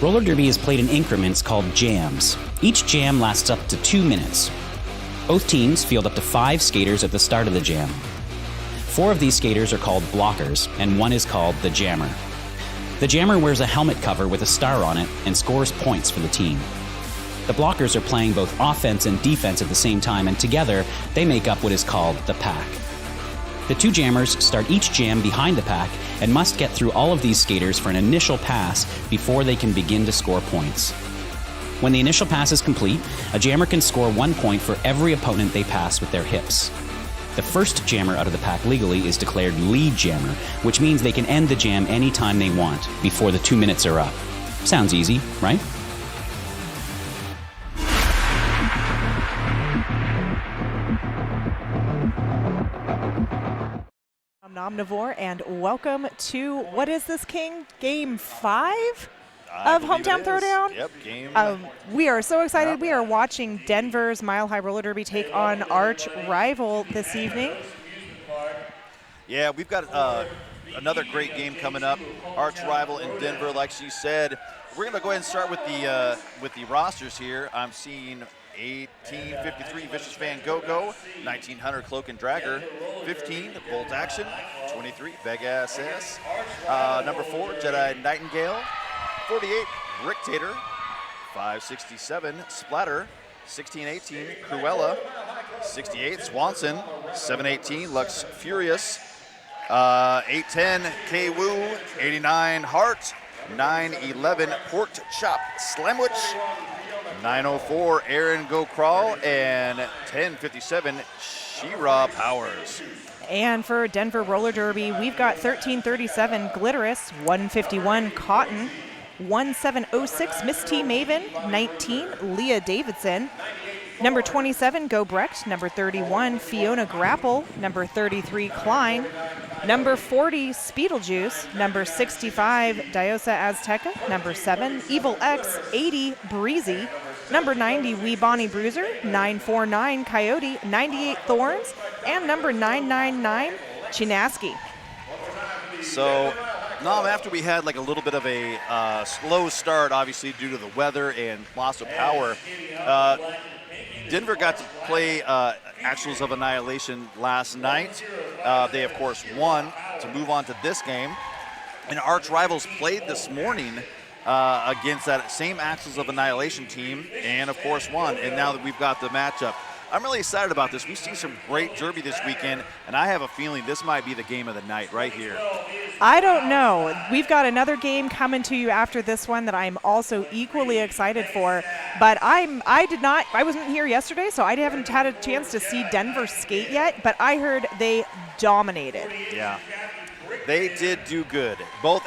Roller derby is played in increments called jams. Each jam lasts up to 2 minutes. Both teams field up to 5 skaters at the start of the jam. 4 of these skaters are called blockers, and 1 is called the jammer. The jammer wears a helmet cover with a star on it and scores points for the team. The blockers are playing both offense and defense at the same time, and together they make up what is called the pack. The 2 jammers start each jam behind the pack and must get through all of these skaters for an initial pass before they can begin to score points. When the initial pass is complete, a jammer can score 1 point for every opponent they pass with their hips. The first jammer out of the pack legally is declared lead jammer, which means they can end the jam anytime they want before the 2 minutes are up. Sounds easy, right? Omnivore, and welcome to, what is this, King? Game 5 of Hometown Throwdown? Yep, game. We are so excited. We are watching Denver's Mile High Roller Derby take on arch rival this evening. Yeah, we've got another great game coming up. Arch rival in Denver, like she said. We're going to go ahead and start with the rosters here. I'm seeing 1853 Vicious Van Go-Go, 1900 Cloak and Dragger, 15 Bolt Action, 23 Beg Ass S, number 4 Jedi Nightingale, 48 Bricktator, 567 Splatter, 1618 Cruella, 68 Swanson, 718 Lux Furious, 810 K-Woo, 89 Heart, 911 Pork Chop Slamwich, 904 Aaron Go Crawl, and 1057 She-Ra Powers. And for Denver Roller Derby, we've got 1337 Glitterous, 151 Cotton, 1706 Miss T Maven, 19 Leah Davidson, number 27 Go Brecht, number 31 Fiona Grapple, number 33 Klein, number 40 Speedlejuice, number 65 Diosa Azteca, number 7 Evil X, 80 Breezy, number 90 Wee Bonnie Bruiser, 949 Coyote, 98 Thorns, and number 999 Chinaski. So, Nam, after we had like a little bit of a slow start, obviously due to the weather and loss of power, Denver got to play Axles of Annihilation last night. They, of course, won to move on to this game. And Arch Rivals played this morning against that same Axles of Annihilation team and, of course, won. And now that we've got the matchup, I'm really excited about this. We've seen some great derby this weekend, and I have a feeling this might be the game of the night right here. I don't know. We've got another game coming to you after this one that I'm also equally excited for. But I wasn't here yesterday, so I haven't had a chance to see Denver skate yet, but I heard they dominated. Yeah. They did do good. Both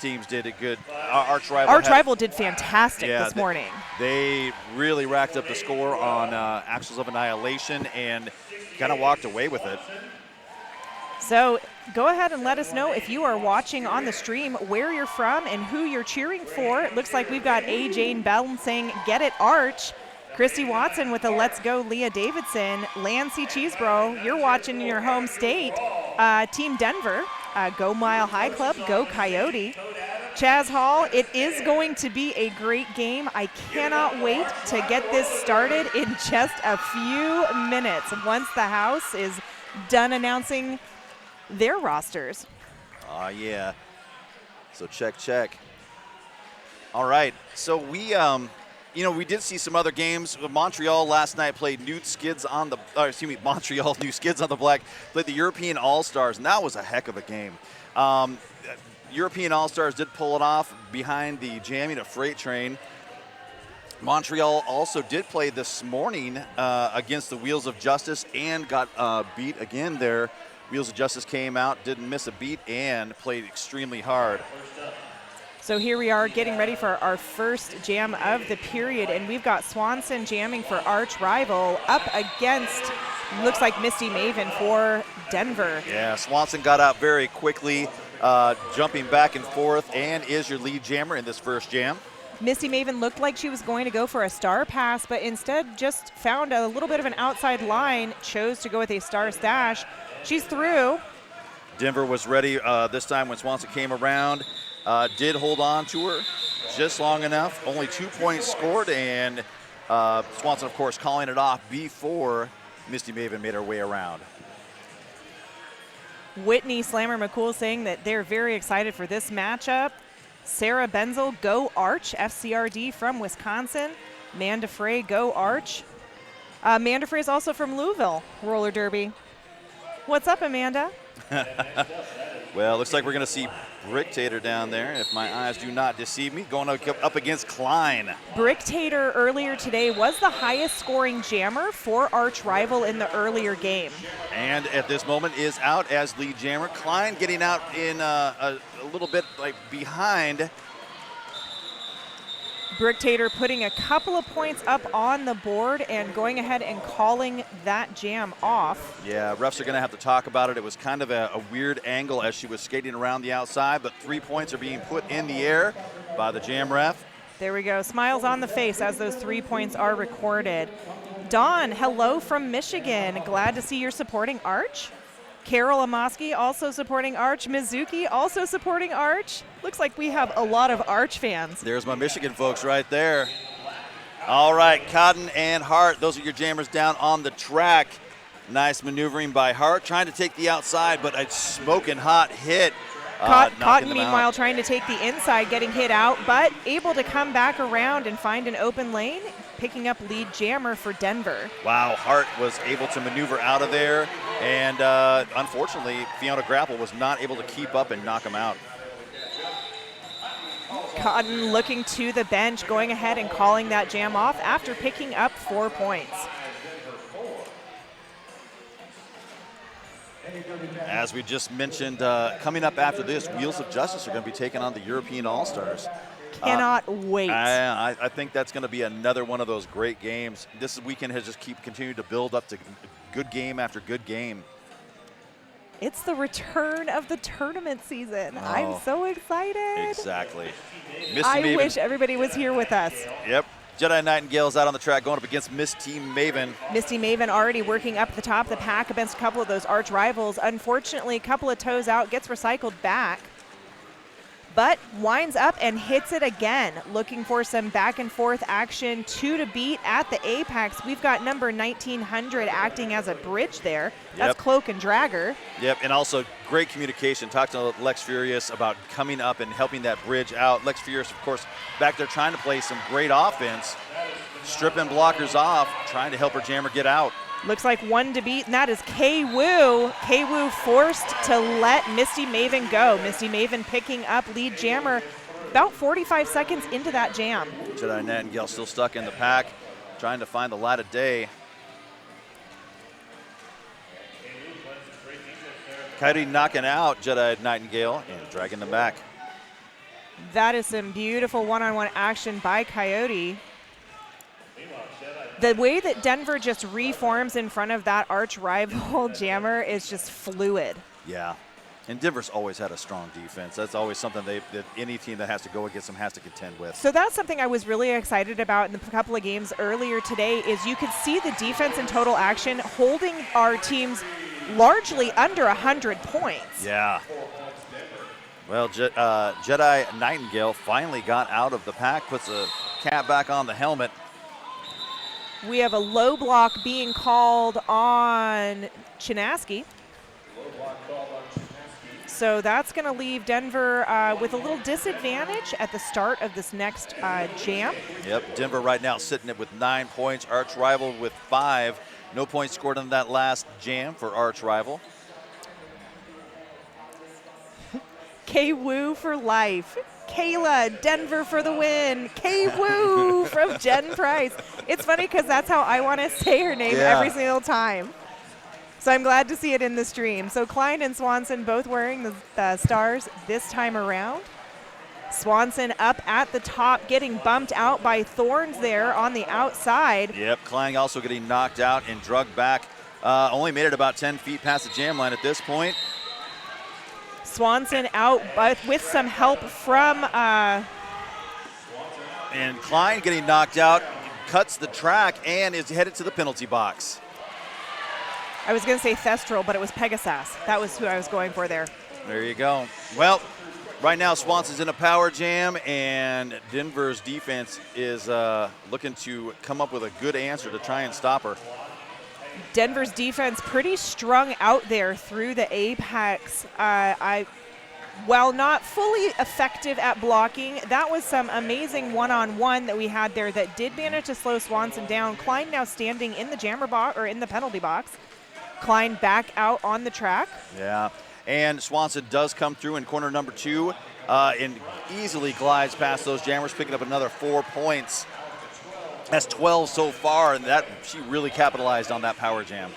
teams did it good. Arch Rival did fantastic this morning. They really racked up the score on Axles of Annihilation and kind of walked away with it. So go ahead and let us know if you are watching on the stream where you're from and who you're cheering for. It looks like we've got A. Jane Bell saying, "Get it, Arch." Christy Watson with a "Let's Go, Leah Davidson." Lancy Cheesebro, you're watching in your home state. Team Denver, go Mile High Club, go Coyote. Chaz Hall, it is going to be a great game. I cannot wait to get this started in just a few minutes once the house is done announcing their rosters. Yeah. So check. All right. So we did see some other games. Montreal last night played Montreal New Skids on the Black, played the European All-Stars, and that was a heck of a game. European All-Stars did pull it off behind the jamming of Freight Train. Montreal also did play this morning against the Wheels of Justice and got beat again there. Wheels of Justice came out, didn't miss a beat, and played extremely hard. So here we are getting ready for our first jam of the period, and we've got Swanson jamming for Arch Rival up against, looks like Misty Maven for Denver. Yeah, Swanson got out very quickly, jumping back and forth, and is your lead jammer in this first jam. Misty Maven looked like she was going to go for a star pass, but instead just found a little bit of an outside line, chose to go with a star stash. She's through. Denver was ready this time when Swanson came around. Did hold on to her. just long enough. Only 2 points scored, and Swanson, of course, calling it off before Misty Maven made her way around. Whitney Slammer McCool saying that they're very excited for this matchup. Sarah Benzel, go Arch, FCRD from Wisconsin. Amanda Frey, go Arch. Amanda Frey is also from Louisville, roller derby. What's up, Amanda? Well, looks like we're going to see Bricktator down there, if my eyes do not deceive me, going up against Klein. Bricktator earlier today was the highest scoring jammer for Arch Rival in the earlier game. And at this moment is out as lead jammer. Klein getting out in a little bit like behind. Bricktator putting a couple of points up on the board and going ahead and calling that jam off. Yeah, refs are going to have to talk about it. It was kind of a weird angle as she was skating around the outside, but 3 points are being put in the air by the jam ref. There we go. Smiles on the face as those 3 points are recorded. Dawn, hello from Michigan. Glad to see you're supporting Arch. Carol Amoski also supporting Arch. Mizuki also supporting Arch. Looks like we have a lot of Arch fans. There's my Michigan folks right there. All right, Cotton and Hart, those are your jammers down on the track. Nice maneuvering by Hart, trying to take the outside, but a smoking hot hit. Cotton, meanwhile, trying to take the inside, getting hit out, but able to come back around and find an open lane, picking up lead jammer for Denver. Wow, Hart was able to maneuver out of there, and unfortunately, Fiona Grapple was not able to keep up and knock him out. Cotton looking to the bench, going ahead and calling that jam off after picking up 4 points. As we just mentioned, coming up after this, Wheels of Justice are going to be taking on the European All-Stars. Cannot wait. I think that's going to be another one of those great games. This weekend has just continued to build up to good game after good game. It's the return of the tournament season. Oh, I'm so excited. Exactly. I wish everybody was here with us. Yep. Jedi Nightingale's out on the track going up against Misty Maven. Misty Maven already working up the top of the pack against a couple of those Arch rivals. Unfortunately, a couple of toes out, gets recycled back, but winds up and hits it again. Looking for some back and forth action, 2 to beat at the apex. We've got number 1900 acting as a bridge there. That's Cloak and Dragger. Yep, and also great communication. Talked to Lex Furious about coming up and helping that bridge out. Lex Furious, of course, back there trying to play some great offense, stripping blockers off, trying to help her jammer get out. Looks like 1 to beat, and that is K-Woo. K-Woo forced to let Misty Maven go. Misty Maven picking up lead jammer about 45 seconds into that jam. Jedi Nightingale still stuck in the pack, trying to find the light of day. Coyote knocking out Jedi Nightingale and dragging them back. That is some beautiful one-on-one action by Coyote. The way that Denver just reforms in front of that arch rival jammer is just fluid. Yeah, and Denver's always had a strong defense. That's always something that any team that has to go against them has to contend with. So that's something I was really excited about in the couple of games earlier today is you could see the defense in total action holding our teams largely under 100 points. Yeah. Well, Jedi Nightingale finally got out of the pack, puts a cap back on the helmet. We have a low block being called on Chinaski. So that's going to leave Denver with a little disadvantage at the start of this next jam. Yep, Denver right now sitting with 9 points, Arch Rival with 5. No points scored on that last jam for Arch Rival. K-Woo for life. Kayla, Denver for the win. K-Woo from Jen Price. It's funny because that's how I want to say her name every single time. So I'm glad to see it in the stream. So Klein and Swanson both wearing the stars this time around. Swanson up at the top, getting bumped out by Thorns there on the outside. Yep, Klein also getting knocked out and drugged back. Only made it about 10 feet past the jam line at this point. Swanson out, but with some help from... and Klein getting knocked out, cuts the track, and is headed to the penalty box. I was going to say Thestral, but it was Pegasus. That was who I was going for there. There you go. Well, Right now, Swanson's in a power jam, and Denver's defense is looking to come up with a good answer to try and stop her. Denver's defense pretty strung out there through the apex. While not fully effective at blocking, that was some amazing one-on-one that we had there that did manage to slow Swanson down. Klein now standing in the jammer box, or in the penalty box. Klein back out on the track. Yeah, and Swanson does come through in corner number 2 and easily glides past those jammers, picking up another 4 points. That's 12 so far, and that she really capitalized on that power jam.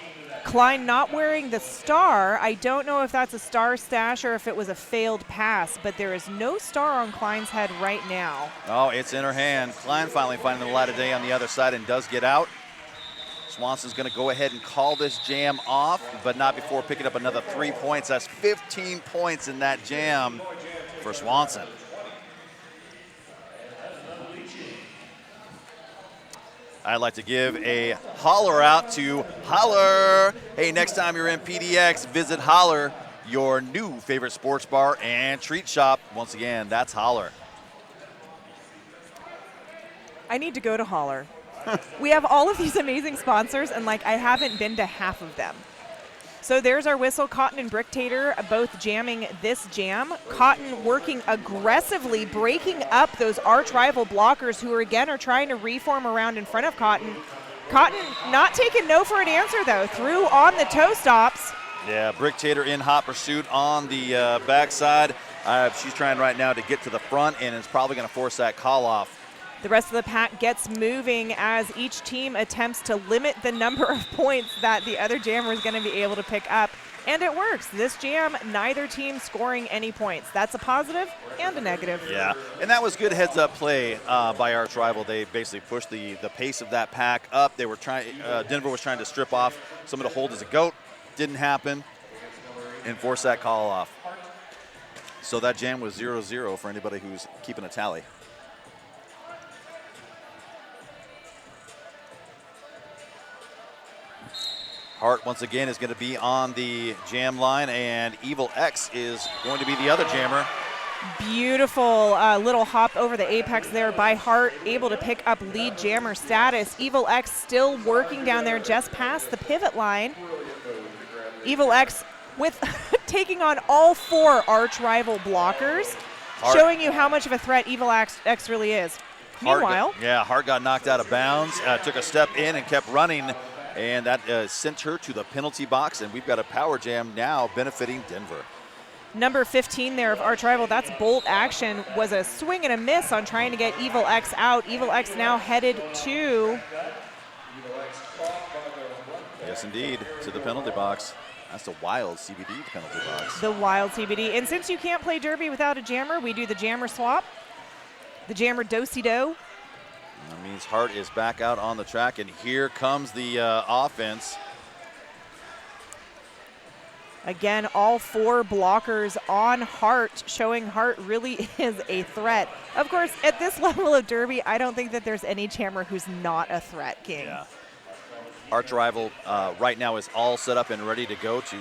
Klein not wearing the star. I don't know if that's a star stash or if it was a failed pass, but there is no star on Klein's head right now. Oh, it's in her hand. Klein finally finding the light of day on the other side and does get out. Swanson's going to go ahead and call this jam off, but not before picking up another 3 points. That's 15 points in that jam for Swanson. I'd like to give a holler out to Holler. Hey, next time you're in PDX, visit Holler, your new favorite sports bar and treat shop. Once again, that's Holler. I need to go to Holler. We have all of these amazing sponsors, and I haven't been to half of them. So there's our whistle. Cotton and Bricktator both jamming this jam. Cotton working aggressively, breaking up those arch rival blockers who again are trying to reform around in front of Cotton. Cotton not taking no for an answer though, through on the toe stops. Yeah, Bricktator in hot pursuit on the backside. She's trying right now to get to the front, and it's probably going to force that call off. The rest of the pack gets moving as each team attempts to limit the number of points that the other jammer is going to be able to pick up. And it works. This jam, neither team scoring any points. That's a positive and a negative. Yeah, and that was good heads-up play by Arch Rival. They basically pushed the pace of that pack up. They were trying. Denver was trying to strip off some of the hold as a goat. Didn't happen, and force that call off. So that jam was 0-0 for anybody who's keeping a tally. Hart once again is going to be on the jam line, and Evil X is going to be the other jammer. Beautiful little hop over the apex there by Hart, able to pick up lead jammer status. Evil X still working down there just past the pivot line. Evil X with taking on all 4 arch rival blockers, showing you how much of a threat Evil X really is. Meanwhile, Hart got knocked out of bounds, took a step in and kept running. And that sent her to the penalty box, and we've got a power jam now benefiting Denver. Number 15 there of Arch Rival, that's bolt action, was a swing and a miss on trying to get Evil X out. Evil X now headed to... Yes, indeed, to the penalty box. That's the wild CBD penalty box. The wild CBD. And since you can't play Derby without a jammer, we do the jammer swap. The jammer do-si-do. That means Hart is back out on the track, and here comes the offense. Again, all 4 blockers on Hart, showing Hart really is a threat. Of course, at this level of Derby, I don't think that there's any jammer who's not a threat, King. Yeah. Arch Rival right now is all set up and ready to go to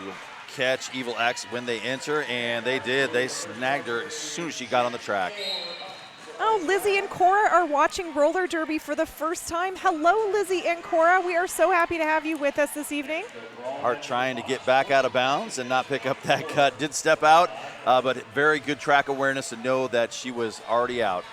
catch Evil X when they enter, and they did. They snagged her as soon as she got on the track. Oh, Lizzie and Cora are watching roller derby for the first time. Hello, Lizzie and Cora. We are so happy to have you with us this evening. Hart trying to get back out of bounds and not pick up that cut. Did step out, but very good track awareness to know that she was already out.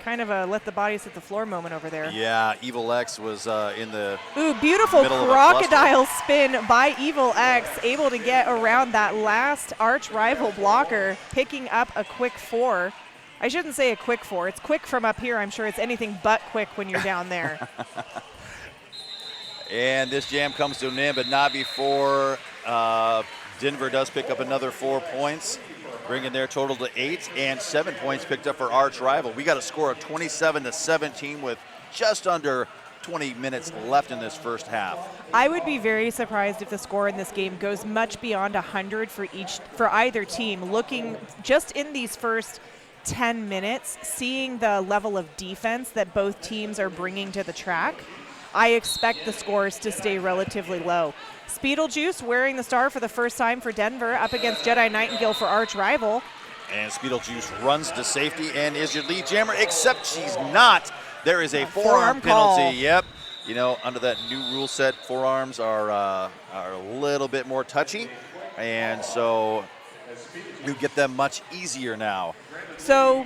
Kind of a let the bodies hit the floor moment over there. Yeah, Evil X was in the beautiful crocodile spin by Evil X, able to get around that last arch rival blocker, picking up a quick 4. I shouldn't say a quick 4. It's quick from up here. I'm sure it's anything but quick when you're down there. And this jam comes to an end, but not before Denver does pick up another 4 points, bringing their total to 8, and 7 points picked up for Arch Rival. We got a score of 27-17 with just under 20 minutes left in this first half. I would be very surprised if the score in this game goes much beyond 100 for either team. Looking just in these first 10 minutes, seeing the level of defense that both teams are bringing to the track, I expect the scores to stay relatively low. Speedlejuice wearing the star for the first time for Denver up against Jedi Nightingale for arch rival. And Speedlejuice runs to safety and is your lead jammer, except she's not. There is a forearm penalty. Call. Yep. You know, under that new rule set, forearms are a little bit more touchy, and so you get them much easier now. So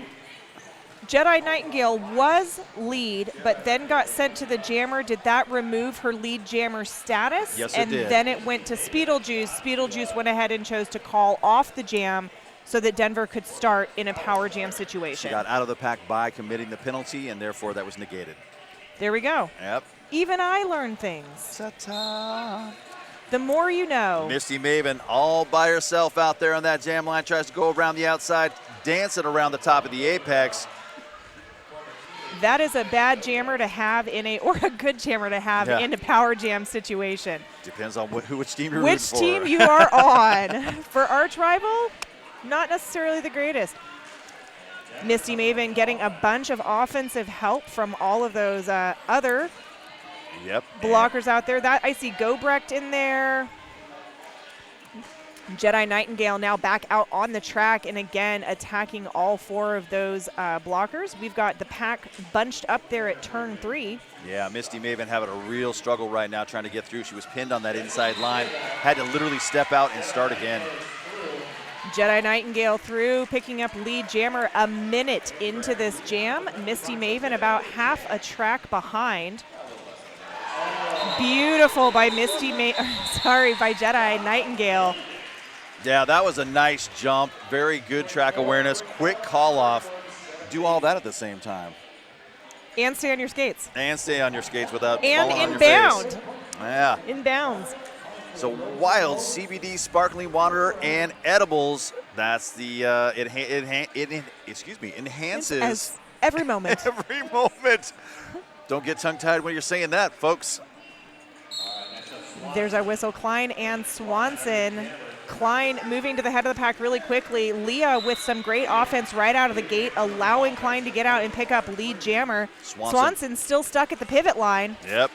Jedi Nightingale was lead, but then got sent to the jammer. Did that remove her lead jammer status? Yes, it and did. And then it went to Speedlejuice. Speedlejuice went ahead and chose to call off the jam so that Denver could start in a power jam situation. She got out of the pack by committing the penalty, and therefore that was negated. There we go. Yep. Even I learn things. Ta-ta. The more you know. Misty Maven all by herself out there on that jam line, tries to go around the outside, dancing around the top of the apex. That is a bad jammer to have or a good jammer to have in a power jam situation. Depends on which team you're Which rooting for. team you are on. For arch rival, not necessarily the greatest. Misty Maven getting a bunch of offensive help from all of those other blockers out there. That I see Gobrecht in there. Jedi Nightingale now back out on the track and again attacking all 4 of those blockers. We've got the pack bunched up there at turn 3. Yeah, Misty Maven having a real struggle right now trying to get through. She was pinned on that inside line, had to literally step out and start again. Jedi Nightingale through, picking up lead jammer a minute into this jam. Misty Maven about half a track behind. Beautiful by by Jedi Nightingale. Yeah, that was a nice jump. Very good track awareness, quick call off. Do all that at the same time. And stay on your skates. And stay on your skates without and falling on your inbound. face. Yeah. Inbounds. So wild CBD sparkling water and edibles. That's the enhances every moment. Every moment. Don't get tongue-tied when you're saying that, folks. There's our whistle. Klein and Swanson. Klein moving to the head of the pack really quickly. Leah with some great offense right out of the gate, allowing Klein to get out and pick up lead jammer. Swanson still stuck at the pivot line. Yep.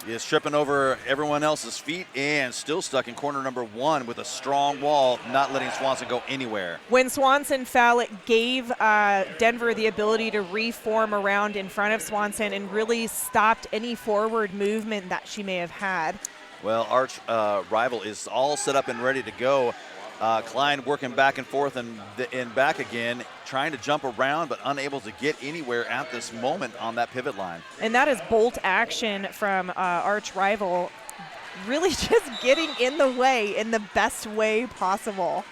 He is tripping over everyone else's feet and still stuck in corner number 1 with a strong wall, not letting Swanson go anywhere. When Swanson fell, it gave Denver the ability to reform around in front of Swanson and really stopped any forward movement that she may have had. Well, arch rival is all set up and ready to go. Klein working back and forth and back again, trying to jump around but unable to get anywhere at this moment on that pivot line. And that is bolt action from arch rival, really just getting in the way in the best way possible.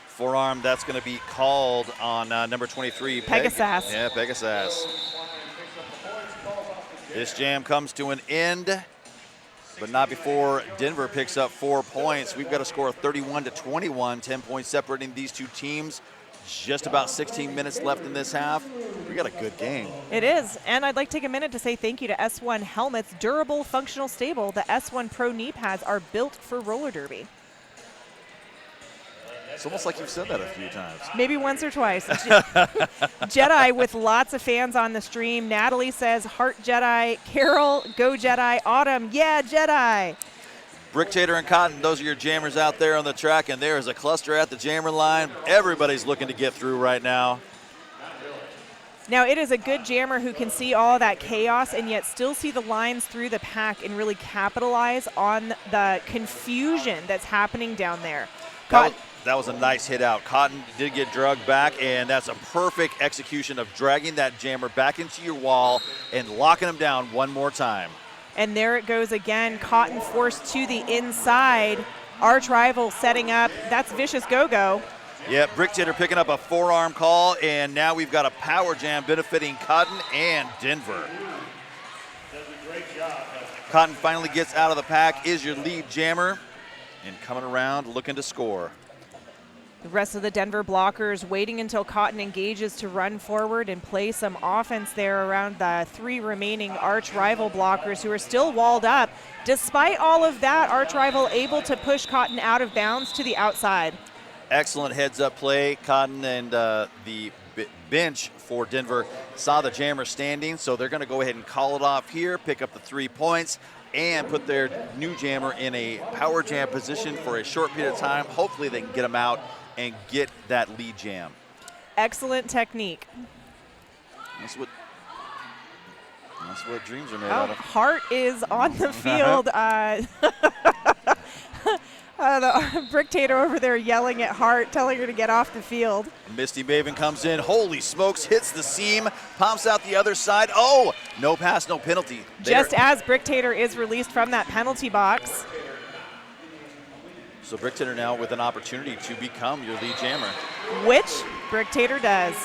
Forearm, that's going to be called on number 23. Pegasus. Yeah, Pegasus. This jam comes to an end, but not before Denver picks up 4 points. We've got a score of 31-21, 10 points separating these two teams. Just about 16 minutes left in this half. We got a good game. It is, and I'd like to take a minute to say thank you to S1 Helmets. Durable, functional, stable. The S1 Pro knee pads are built for roller derby. It's almost like you've said that a few times. Maybe once or twice. Jedi with lots of fans on the stream. Natalie says, Heart Jedi. Carol, go Jedi. Autumn, yeah, Jedi. Bricktator and Cotton, those are your jammers out there on the track, and there is a cluster at the jammer line. Everybody's looking to get through right now. Now, it is a good jammer who can see all of that chaos and yet still see the lines through the pack and really capitalize on the confusion that's happening down there. That was a nice hit out. Cotton did get drugged back, and that's a perfect execution of dragging that jammer back into your wall and locking him down one more time. And there it goes again. Cotton forced to the inside. Arch rival setting up. That's Vicious Go-Go. Yeah, Bricktator picking up a forearm call, and now we've got a power jam benefiting Cotton and Denver. Cotton finally gets out of the pack, is your lead jammer, and coming around looking to score. The rest of the Denver blockers waiting until Cotton engages to run forward and play some offense there around the 3 remaining arch rival blockers who are still walled up. Despite all of that, arch rival able to push Cotton out of bounds to the outside. Excellent heads-up play. Cotton and the bench for Denver saw the jammer standing, so they're going to go ahead and call it off here, pick up the 3 points, and put their new jammer in a power jam position for a short period of time. Hopefully they can get them out and get that lead jam. Excellent technique. That's what dreams are made out of. Hart is on the field. The Bricktator over there yelling at Hart, telling her to get off the field. Misty Maven comes in. Holy smokes, hits the seam, pops out the other side. Oh, no pass, no penalty. Just as Bricktator is released from that penalty box. So Bricktator now with an opportunity to become your lead jammer. Which Bricktator does.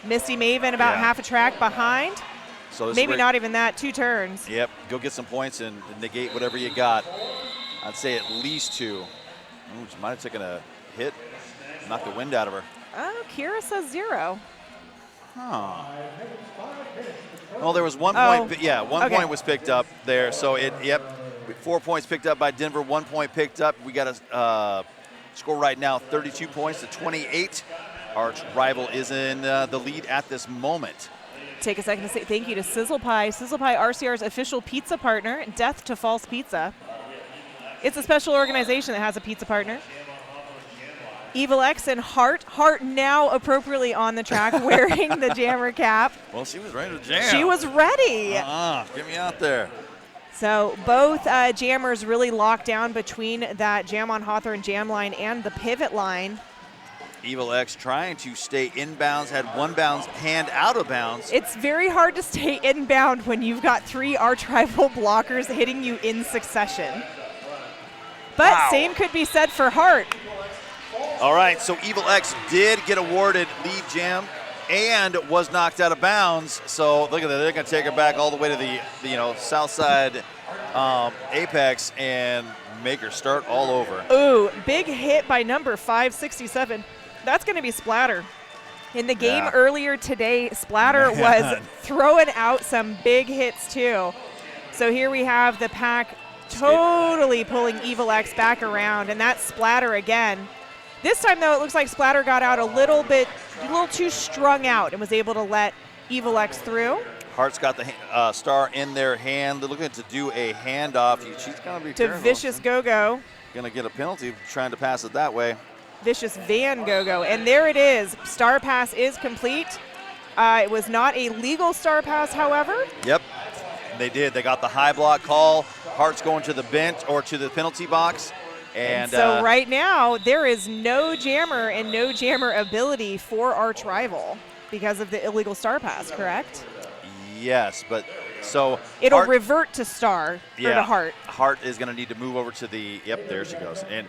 Misty Maven about half a track behind. So maybe not even that, 2 turns. Yep, go get some points and negate whatever you got. I'd say at least 2. Ooh, she might have taken a hit, knocked the wind out of her. Oh, Kira says 0. Huh. Well, there was 1 point. Yeah, 1 point was picked up there. So 4 points picked up by Denver, 1 point picked up. We got a score right now, 32 points to 28. Arch rival is in the lead at this moment. Take a second to say thank you to Sizzle Pie. Sizzle Pie, RCR's official pizza partner, Death to False Pizza. It's a special organization that has a pizza partner. Evil X and Hart. Hart now appropriately on the track wearing the jammer cap. Well, she was ready to jam. She was ready. Get me out there. So both jammers really locked down between that jam on Hawthorne jam line and the pivot line. Evil X trying to stay inbounds, had 1 bounce hand out of bounds. It's very hard to stay inbound when you've got 3 arch rival blockers hitting you in succession. But same could be said for Hart. All right, so Evil X did get awarded lead jam and was knocked out of bounds. So look at that, they're going to take her back all the way to the south side apex and make her start all over. Ooh, big hit by number 567. That's going to be Splatter. In the game earlier today, Splatter was throwing out some big hits too. So here we have the pack totally pulling Evil X back around, and that's Splatter again. This time though, it looks like Splatter got out a little too strung out and was able to let Evil X through. Hart's got the star in their hand. They're looking to do a handoff. She's going to be to Vicious Go-Go. Going to get a penalty trying to pass it that way. Vicious Van Go-Go. And there it is. Star pass is complete. It was not a legal star pass, however. Yep, they did. They got the high block call. Hart's going to the bench or to the penalty box. And so right now, there is no jammer and no jammer ability for Arch Rival because of the illegal star pass, correct? Yes, but so it'll revert to Star or to Hart. Hart is going to need to move over to the there she goes. And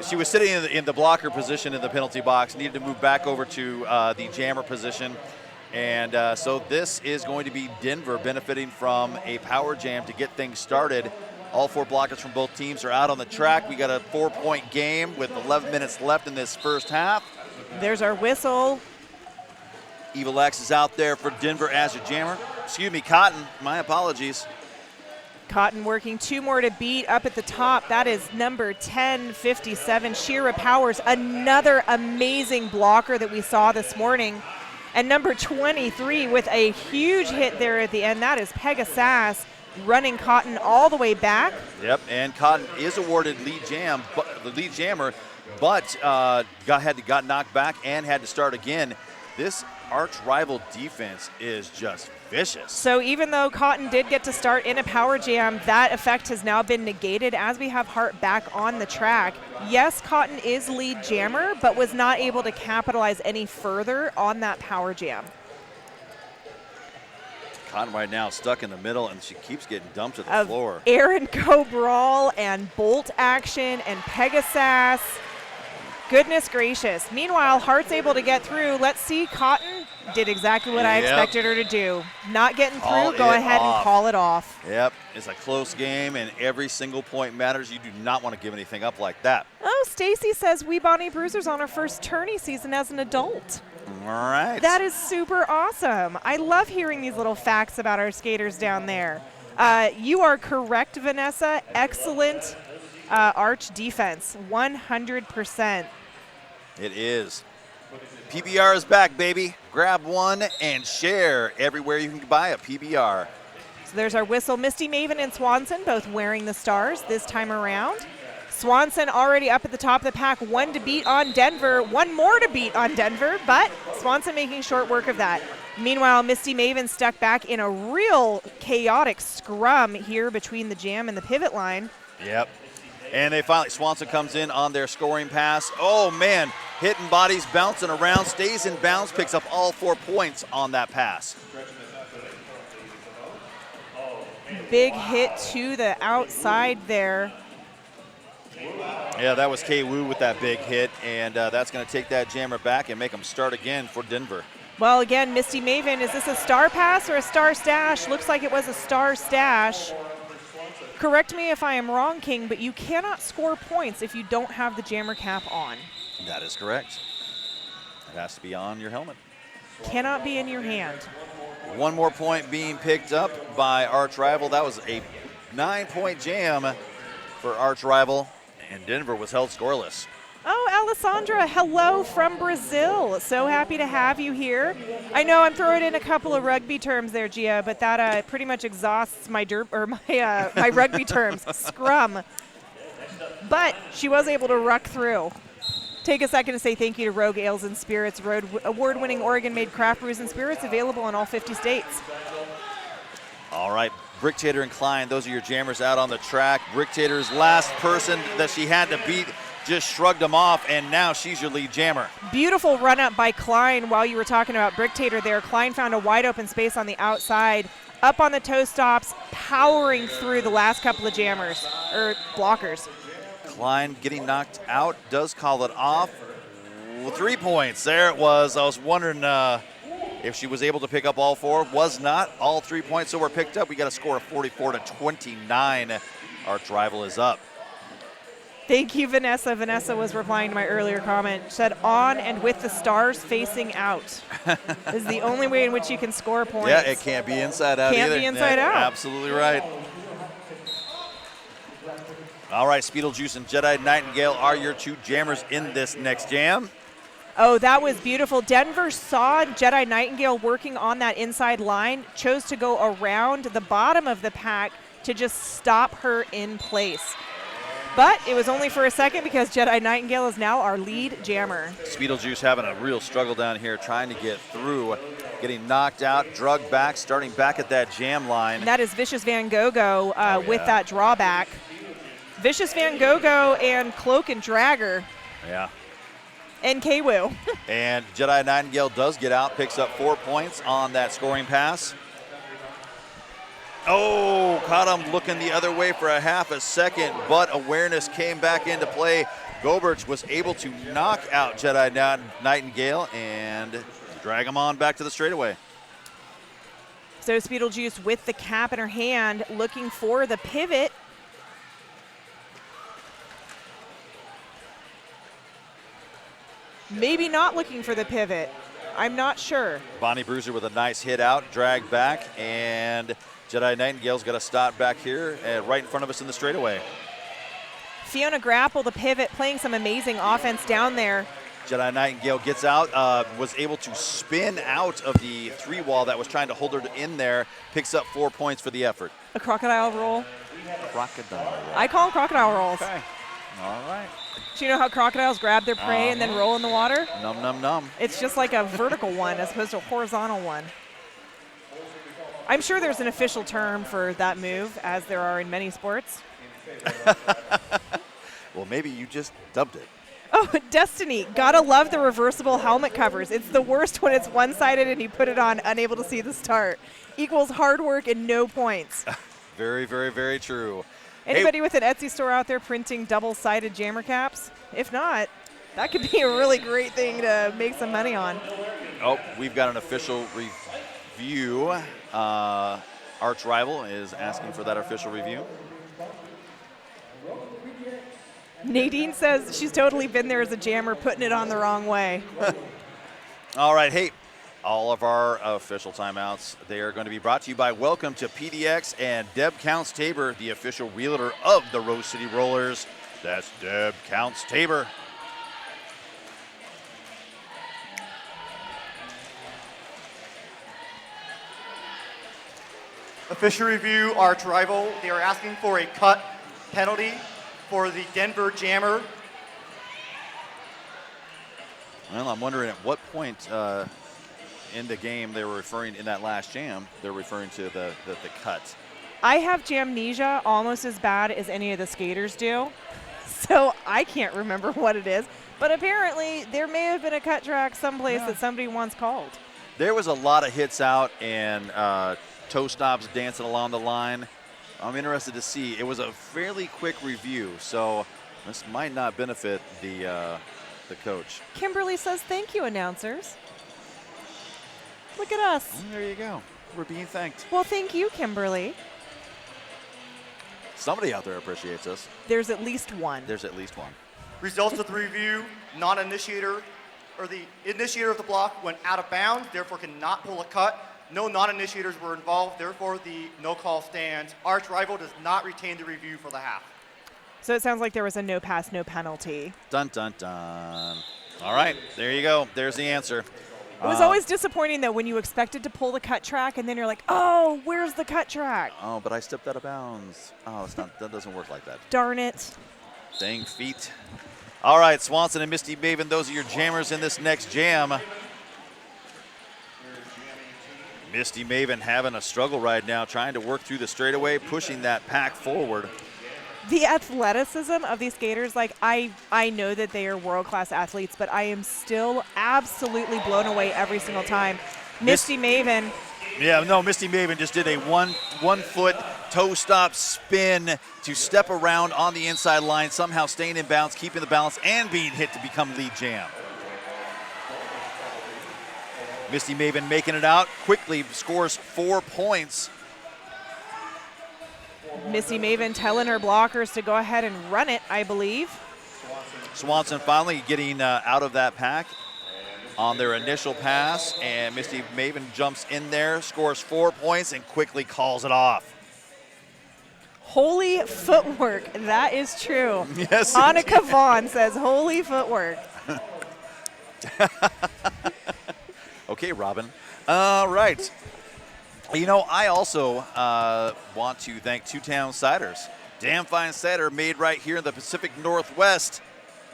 she was sitting in the blocker position in the penalty box, needed to move back over to the jammer position. And so this is going to be Denver benefiting from a power jam to get things started. All 4 blockers from both teams are out on the track. We got a 4-point game with 11 minutes left in this first half. There's our whistle. Evil X is out there for Denver as a jammer. Excuse me, Cotton. My apologies. Cotton working 2 more to beat up at the top. That is number 1057, Shira Powers, another amazing blocker that we saw this morning. And number 23 with a huge hit there at the end. That is Pegasus running Cotton all the way back. Yep, and Cotton is awarded lead jammer, but got knocked back and had to start again. This Arch Rival defense is just vicious. So even though Cotton did get to start in a power jam, that effect has now been negated as we have Hart back on the track. Yes, Cotton is lead jammer, but was not able to capitalize any further on that power jam. Cotton right now stuck in the middle, and she keeps getting dumped to the floor. Aaron Go Brawl and Bolt action and Pegasus. Goodness gracious. Meanwhile, Hart's able to get through. Let's see, Cotton did exactly what I expected her to do. Not getting through, go ahead and call it off. Yep, it's a close game, and every single point matters. You do not want to give anything up like that. Oh, Stacy says we Bonnie Bruisers on our first tourney season as an adult. All right. That is super awesome. I love hearing these little facts about our skaters down there. You are correct, Vanessa. Excellent Arch defense, 100%. It is. PBR is back, baby. Grab one and share everywhere you can buy a PBR. So there's our whistle. Misty Maven and Swanson both wearing the stars this time around. Swanson already up at the top of the pack, one to beat on Denver, one more to beat on Denver, but Swanson making short work of that. Meanwhile, Misty Maven stuck back in a real chaotic scrum here between the jam and the pivot line. Yep. And they finally, Swanson comes in on their scoring pass. Oh, man, hitting bodies, bouncing around, stays in bounds, picks up all 4 points on that pass. Big hit to the outside there. Yeah, that was K-Woo with that big hit, and that's going to take that jammer back and make them start again for Denver. Well, again, Misty Maven, is this a star pass or a star stash? Looks like it was a star stash. Correct me if I am wrong, King, but you cannot score points if you don't have the jammer cap on. That is correct. It has to be on your helmet. Cannot be in your hand. One more point being picked up by Arch Rival. That was a 9-point jam for Arch Rival, and Denver was held scoreless. Oh, Alessandra, hello from Brazil. So happy to have you here. I know I'm throwing in a couple of rugby terms there, Gia, but that pretty much exhausts my my rugby terms, scrum. But she was able to ruck through. Take a second to say thank you to Rogue Ales and Spirits, award-winning Oregon-made craft brews and spirits available in all 50 states. All right, Bricktator and Klein, those are your jammers out on the track. Bricktator's last person that she had to beat just shrugged him off, and now she's your lead jammer. Beautiful run-up by Klein while you were talking about Bricktator there. Klein found a wide open space on the outside, up on the toe stops, powering through the last couple of jammers, or blockers. Klein getting knocked out, does call it off. 3 points, there it was. I was wondering if she was able to pick up all 4. Was not. All 3 points so were picked up. We got a score of 44-29. Arch Rival is up. Thank you, Vanessa. Vanessa was replying to my earlier comment. She said, on and with the stars facing out. This is the only way in which you can score points. Yeah, it can't be inside out Can't either. be inside out. Absolutely right. All right, Speedlejuice and Jedi Nightingale are your 2 jammers in this next jam. Oh, that was beautiful. Denver saw Jedi Nightingale working on that inside line, chose to go around the bottom of the pack to just stop her in place. But it was only for a second because Jedi Nightingale is now our lead jammer. Speedlejuice having a real struggle down here, trying to get through, getting knocked out, drugged back, starting back at that jam line. And that is Vicious Van Gogh with that drawback. Vicious Van Gogh and Cloak and Dragger. Yeah. And K-Woo. And Jedi Nightingale does get out, picks up 4 points on that scoring pass. Oh, caught him looking the other way for a half a second, but awareness came back into play. Goberts was able to knock out Jedi Nightingale and drag him on back to the straightaway. So Speedlejuice with the cap in her hand, looking for the pivot. Maybe not looking for the pivot. I'm not sure. Bonnie Bruiser with a nice hit out, dragged back, and Jedi Nightingale's got to stop back here right in front of us in the straightaway. Fiona Grapple, the pivot, playing some amazing offense down there. Jedi Nightingale gets out, was able to spin out of the 3-wall that was trying to hold her in there, picks up 4 points for the effort. A crocodile roll. Crocodile roll. I call them crocodile rolls. Okay. All right. Do you know how crocodiles grab their prey and then roll in the water? Num, num, num. It's just like a vertical one as opposed to a horizontal one. I'm sure there's an official term for that move, as there are in many sports. Well, maybe you just dubbed it. Oh, Destiny. Gotta love the reversible helmet covers. It's the worst when it's one-sided and you put it on unable to see the start. Equals hard work and no points. Very, very, very true. Anybody with an Etsy store out there printing double-sided jammer caps? If not, that could be a really great thing to make some money on. Oh, we've got an official review. Arch Rival is asking for that official review. Nadine says she's totally been there as a jammer, putting it on the wrong way. All right, hey, all of our official timeouts, they are going to be brought to you by Welcome to PDX and Deb Counts Tabor, the official realtor of the Rose City Rollers. That's Deb Counts Tabor. Official review, arch rival. They are asking for a cut penalty for the Denver Jammer. Well, I'm wondering at what point in the game they were referring, in that last jam, they're referring to the cut. I have jamnesia almost as bad as any of the skaters do, so I can't remember what it is. But apparently, there may have been a cut track someplace that somebody once called. There was a lot of hits out and toe stops dancing along the line. I'm interested to see. It was a fairly quick review, so this might not benefit the coach. Kimberly says, thank you, announcers. Look at us. Well, there you go. We're being thanked. Well, thank you, Kimberly. Somebody out there appreciates us. There's at least one. There's at least one. Results of the review, non-initiator, or the initiator of the block went out of bounds, therefore cannot pull a cut. No non-initiators were involved, therefore the no call stands. Arch rival does not retain the review for the half. So it sounds like there was a no pass, no penalty. Dun, dun, dun. All right, there you go. There's the answer. It was always disappointing, though, when you expected to pull the cut track, and then you're like, oh, where's the cut track? Oh, but I stepped out of bounds. Oh, it's not. That doesn't work like that. Darn it. Dang feet. All right, Swanson and Misty Maven, those are your jammers in this next jam. Misty Maven having a struggle right now, trying to work through the straightaway, pushing that pack forward. The athleticism of these skaters, like I know that they are world-class athletes, but I am still absolutely blown away every single time. Misty Maven. Yeah, no, Misty Maven just did a one foot toe stop spin to step around on the inside line, somehow staying in bounds, keeping the balance, and being hit to become lead jam. Misty Maven making it out, quickly scores 4 points. Misty Maven telling her blockers to go ahead and run it, I believe. Swanson finally getting out of that pack on their initial pass, and Misty Maven jumps in there, scores 4 points, and quickly calls it off. Holy footwork, that is true. Yes, Annika Vaughn says, holy footwork. Okay, Robin. All right. You know, I also want to thank Two Town Ciders. Damn fine cider made right here in the Pacific Northwest.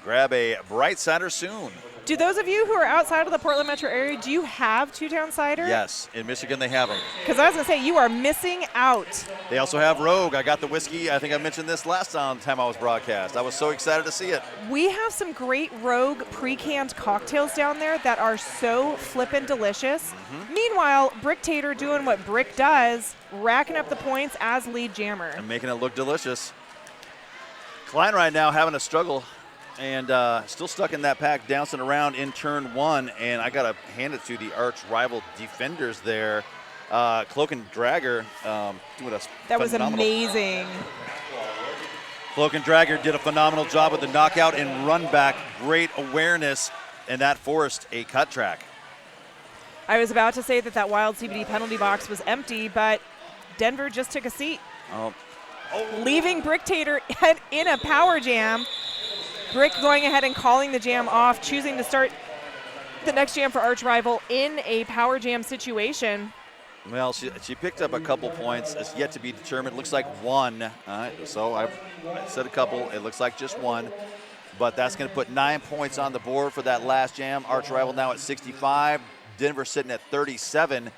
Grab a bright cider soon. Do those of you who are outside of the Portland metro area, do you have Two Town Cider? Yes, in Michigan they have them. Because I was going to say, you are missing out. They also have Rogue. I got the whiskey. I think I mentioned this last time I was broadcast. I was so excited to see it. We have some great Rogue pre-canned cocktails down there that are so flippin' delicious. Meanwhile, Brick Tater doing what Brick does, racking up the points as lead jammer. And making it look delicious. Klein right now having a struggle and still stuck in that pack, bouncing around in turn one. And I got to hand it to the arch rival defenders there. Cloak and Dragger doing a That was phenomenal. amazing. Cloak and Dragger did a phenomenal job with the knockout and run back. Great awareness, and that forced a cut track. I was about to say that Wild CBD penalty box was empty, but Denver just took a seat. Leaving Brick Tater in a power jam. Brick going ahead and calling the jam off, choosing to start the next jam for arch rival in a power jam situation. Well, she picked up a couple points. It's yet to be determined. Looks like one. So I said a couple. It looks like just one. But that's going to put 9 points on the board for that last jam. Arch rival now at 65. Denver sitting at 37.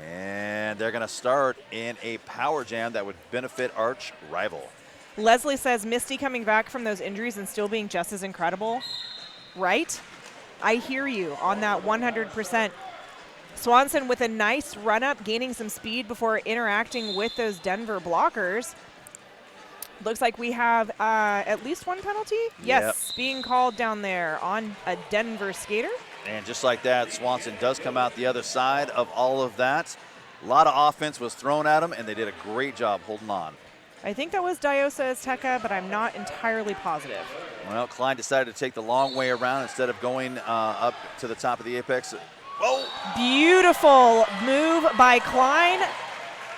And they're going to start in a power jam that would benefit arch rival. Leslie says Misty coming back from those injuries and still being just as incredible. Right? I hear you on that 100%. Swanson with a nice run up, gaining some speed before interacting with those Denver blockers. Looks like we have at least one penalty. Yes, being called down there on a Denver skater. And just like that, Swanson does come out the other side of all of that. A lot of offense was thrown at him, and they did a great job holding on. I think that was Diosa Azteca, but I'm not entirely positive. Well, Klein decided to take the long way around instead of going up to the top of the apex. Whoa! Beautiful move by Klein.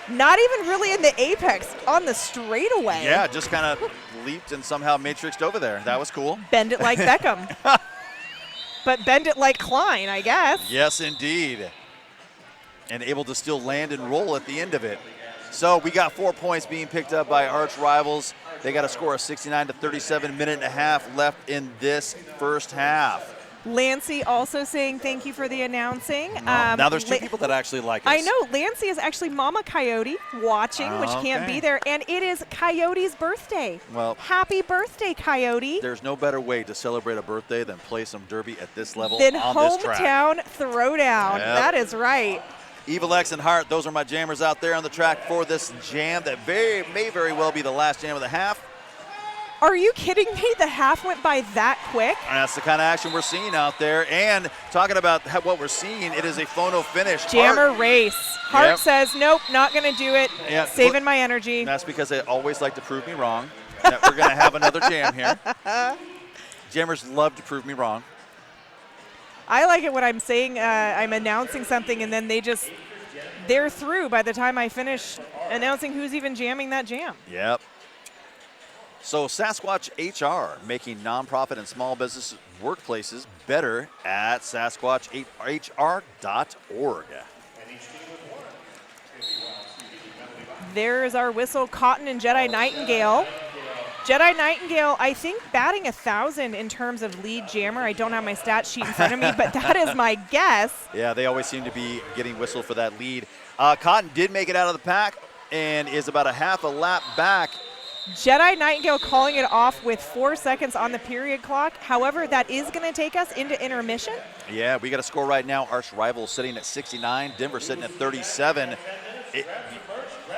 Not even really in the apex, on the straightaway. Yeah, just kind of leaped and somehow matrixed over there. That was cool. Bend it like Beckham. But bend it like Klein, I guess. Yes, indeed. And able to still land and roll at the end of it. So we got 4 points being picked up by arch rivals. They got a score of 69-37, minute and a half left in this first half. Lancey also saying thank you for the announcing. Now there's two people that actually like us. I know. Lancey is actually Mama Coyote watching, which can't be there. And it is Coyote's birthday. Well, happy birthday, Coyote. There's no better way to celebrate a birthday than play some derby at this level Then on this track. hometown throwdown. Yep. That is right. Evil X and Hart, those are my jammers out there on the track for this jam that may very well be the last jam of the half. Are you kidding me? The half went by that quick? And that's the kind of action we're seeing out there. And talking about what we're seeing, it is a phono finish. Jammer race. Hart says, nope, not going to do it. Yeah, Saving my energy. That's because they always like to prove me wrong. That we're going to have another jam here. Jammers love to prove me wrong. I like it when I'm saying I'm announcing something and then they're through by the time I finish announcing who's even jamming that jam. Yep. So Sasquatch HR, making nonprofit and small business workplaces better at sasquatchr.org. There's our whistle, Cotton and Jedi Nightingale. Jedi Nightingale, I think, batting 1,000 in terms of lead jammer. I don't have my stat sheet in front of me, but that is my guess. Yeah, they always seem to be getting whistled for that lead. Cotton did make it out of the pack and is about a half a lap back. Jedi Nightingale calling it off with 4 seconds on the period clock. However, that is going to take us into intermission. Yeah, we got a score right now. Arch Rivals sitting at 69, Denver sitting at 37.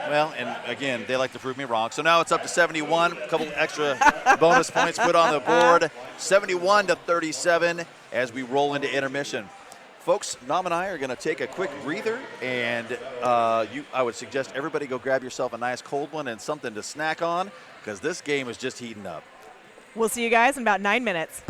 Well, and again, they like to prove me wrong. So now it's up to 71. A couple extra bonus points put on the board. 71-37 as we roll into intermission. Folks, Nam and I are going to take a quick breather, and I would suggest everybody go grab yourself a nice cold one and something to snack on, because this game is just heating up. We'll see you guys in about 9 minutes.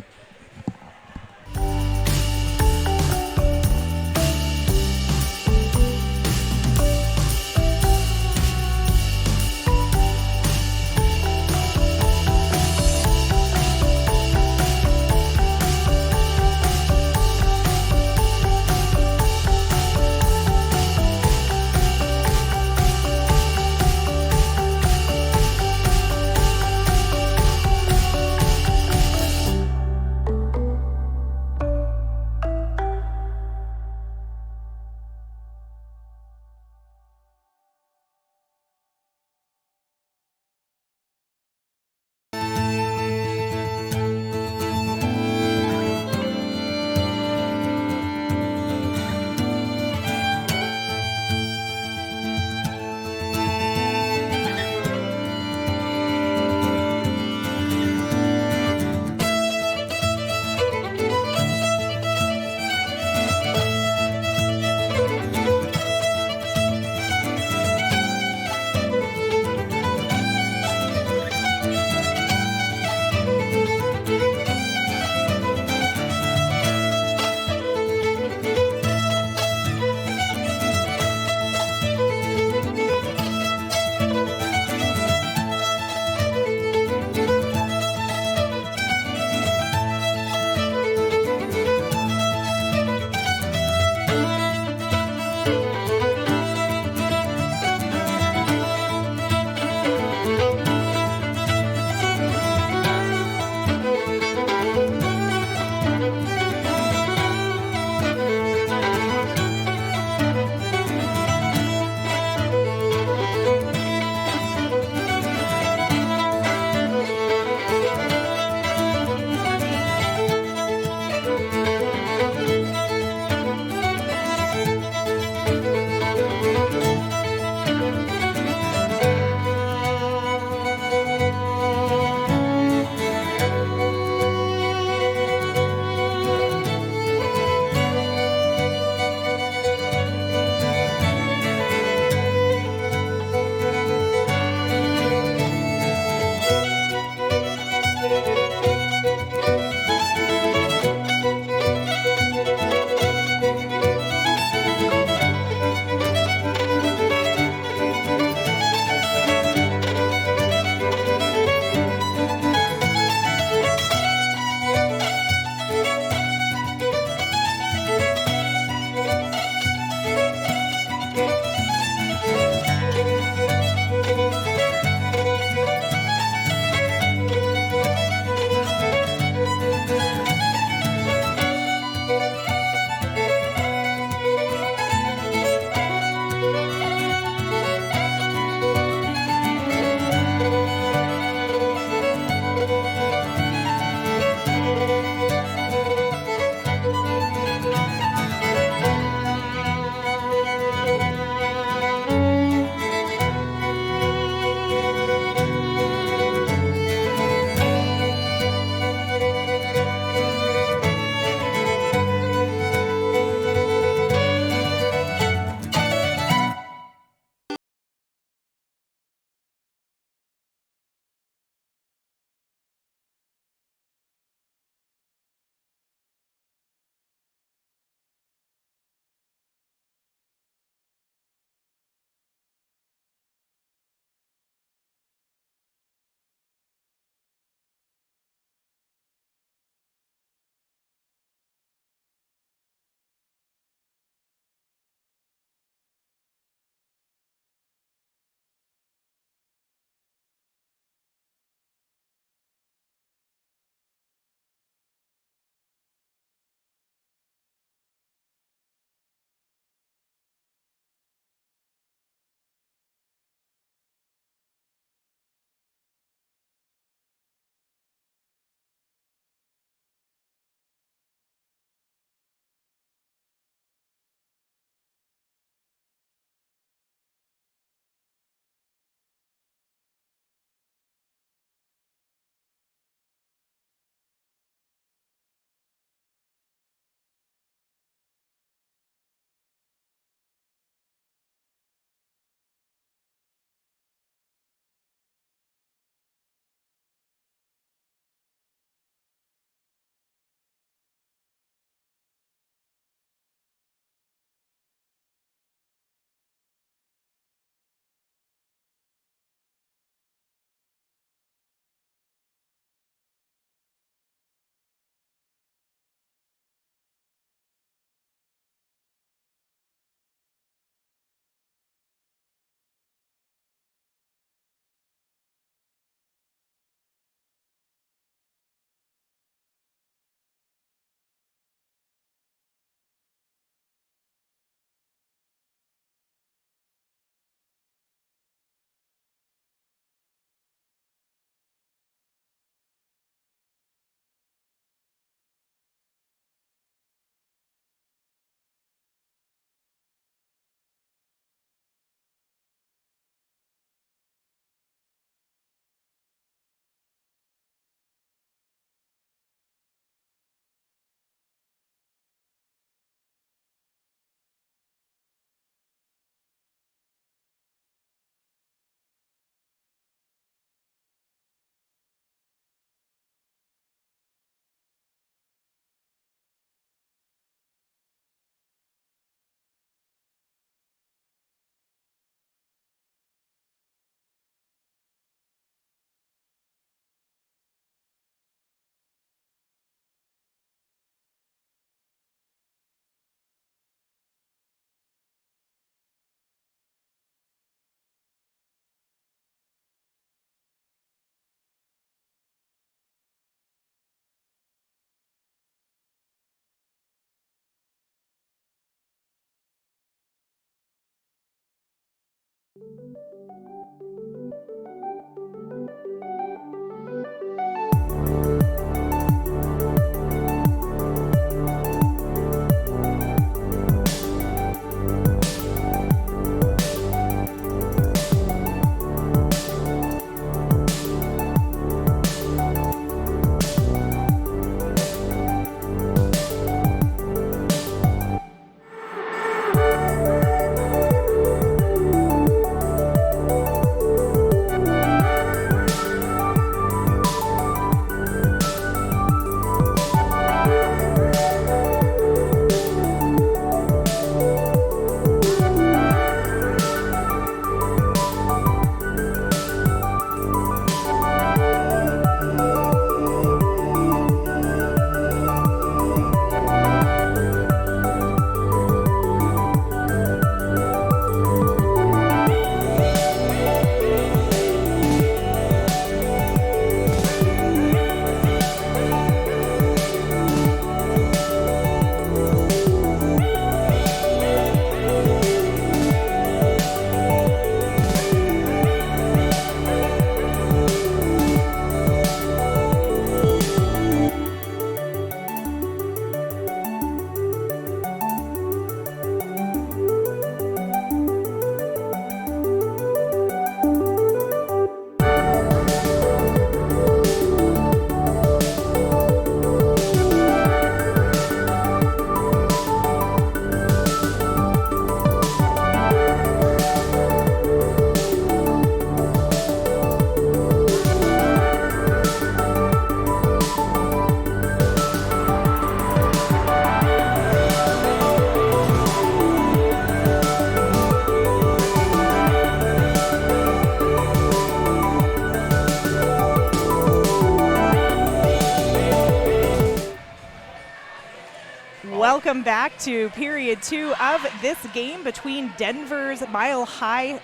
Welcome back to period 2 of this game between Denver's Mile High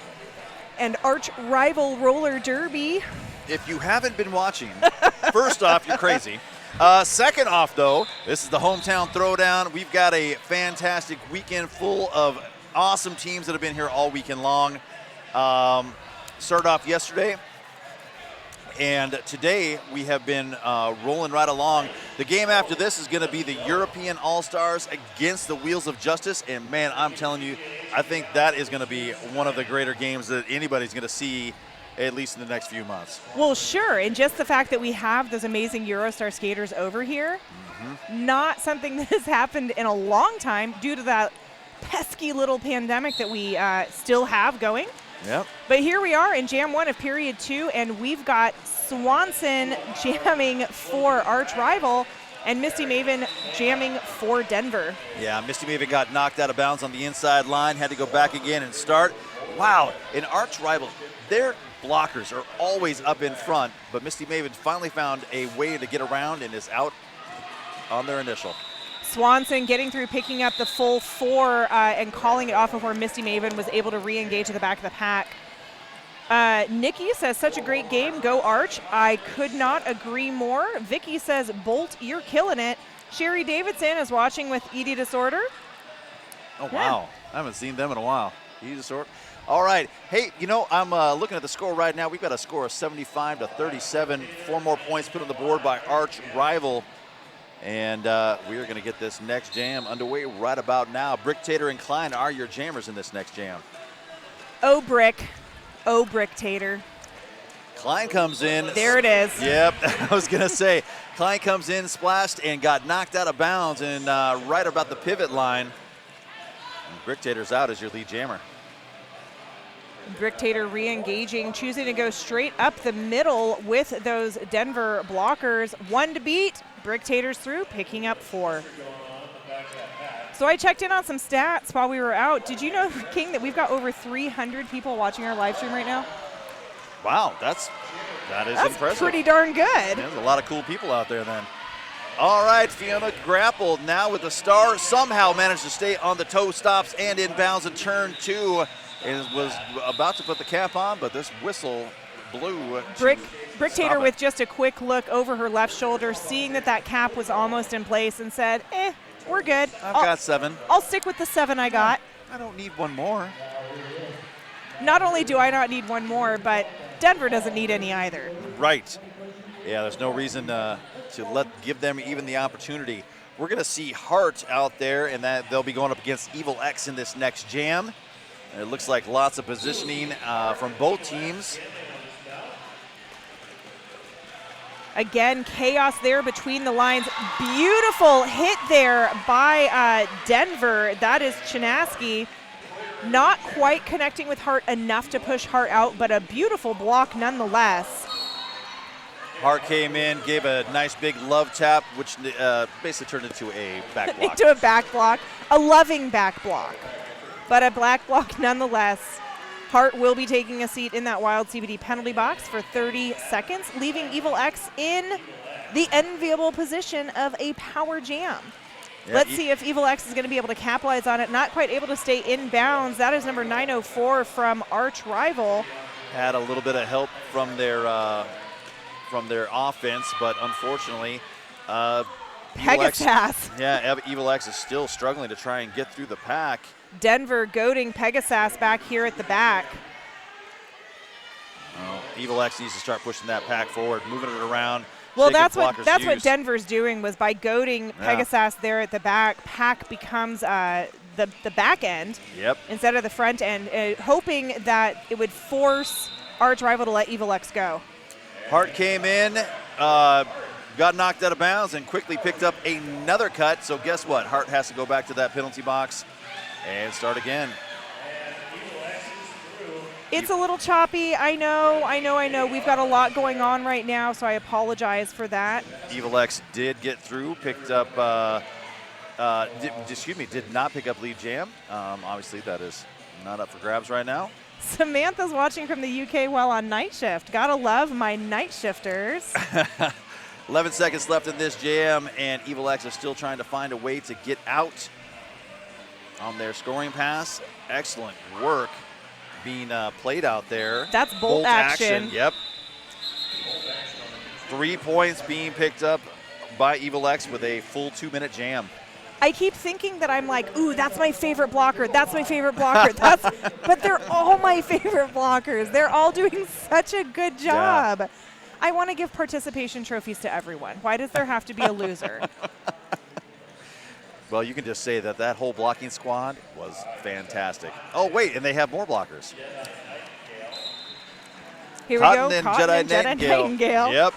and arch rival roller derby. If you haven't been watching, first off, you're crazy. Second off, though, this is the hometown throwdown. We've got a fantastic weekend full of awesome teams that have been here all weekend long. Started off yesterday, and today we have been rolling right along. The game after this is going to be the European All-Stars against the Wheels of Justice, and man, I'm telling you, I think that is going to be one of the greater games that anybody's going to see, at least in the next few months. Well, sure, and just the fact that we have those amazing Eurostar skaters over here, not something that has happened in a long time due to that pesky little pandemic that we still have going. Yep. But here we are in Jam 1 of period 2, and we've got Swanson jamming for arch rival and Misty Maven jamming for Denver. Yeah, Misty Maven got knocked out of bounds on the inside line, had to go back again and start. Wow, an arch rival, their blockers are always up in front, but Misty Maven finally found a way to get around and is out on their initial. Swanson getting through, picking up the full 4 and calling it off before Misty Maven was able to re-engage at the back of the pack. Nikki says, such a great game, go Arch. I could not agree more. Vicky says, Bolt, you're killing it. Sherry Davidson is watching with Edie Disorder. Oh, wow. I haven't seen them in a while. Edie Disorder. All right. Hey, you know, I'm looking at the score right now. We've got a score of 75-37. 4 more points put on the board by Arch rival. And we are going to get this next jam underway right about now. Bricktator and Klein are your jammers in this next jam. Oh, Brick. Oh, Bricktator. Klein comes in. There it is. Yep, I was going to say, Klein comes in, splashed, and got knocked out of bounds and right about the pivot line. And Bricktator's out as your lead jammer. Bricktator re-engaging, choosing to go straight up the middle with those Denver blockers. 1 to beat. Bricktator's through, picking up 4. So I checked in on some stats while we were out. Did you know, King, that we've got over 300 people watching our live stream right now? Wow, that is impressive. That's pretty darn good. Yeah, there's a lot of cool people out there then. All right, Fiona grappled now with the star. Somehow managed to stay on the toe stops and inbounds in turn 2. And was about to put the cap on, but this whistle blew. Bricktator with just a quick look over her left shoulder, seeing that cap was almost in place, and said, we're good. I've got 7. I'll stick with the 7 I got. I don't need one more. not only do I not need one more, but Denver doesn't need any either. Right. Yeah, there's no reason to give them even the opportunity. We're going to see Hart out there, and that they'll be going up against Evil X in this next jam. And it looks like lots of positioning from both teams. Again, chaos there between the lines. Beautiful hit there by Denver. That is Chinaski. Not quite connecting with Hart enough to push Hart out, but a beautiful block nonetheless. Hart came in, gave a nice big love tap, which basically turned into a back block. Into a back block, a loving back block, but a black block nonetheless. Hart will be taking a seat in that Wild CBD penalty box for 30 seconds, leaving Evil X in the enviable position of a power jam. Yeah, let's see if Evil X is going to be able to capitalize on it. Not quite able to stay in bounds. That is number 904 from Arch Rival. Had a little bit of help from their offense, but unfortunately, Pegasus. Evil X is still struggling to try and get through the pack. Denver goading Pegasus back here at the back. Evil X needs to start pushing that pack forward, moving it around. Well, that's what Denver's doing, was by goading Pegasus there at the back. Pack becomes the back end instead of the front end, hoping that it would force Arch Rival to let Evil X go. Hart came in, got knocked out of bounds, and quickly picked up another cut. So guess what? Hart has to go back to that penalty box and start again. It's a little choppy. I know. We've got a lot going on right now, so I apologize for that. Evil X did get through, picked up, did not pick up lead jam. Obviously, that is not up for grabs right now. Samantha's watching from the UK while on night shift. Gotta love my night shifters. 11 seconds left in this jam, and Evil X is still trying to find a way to get out on their scoring pass. Excellent work being played out there. That's bolt action. Yep. 3 points being picked up by Evil X with a full 2-minute jam. I keep thinking that I'm like, ooh, that's my favorite blocker. That's my favorite blocker. But they're all my favorite blockers. They're all doing such a good job. Yeah. I want to give participation trophies to everyone. Why does there have to be a loser? Well, you can just say that whole blocking squad was fantastic. Oh, wait, and they have more blockers. Here we go, Cotton and Jedi Nightingale. Yep.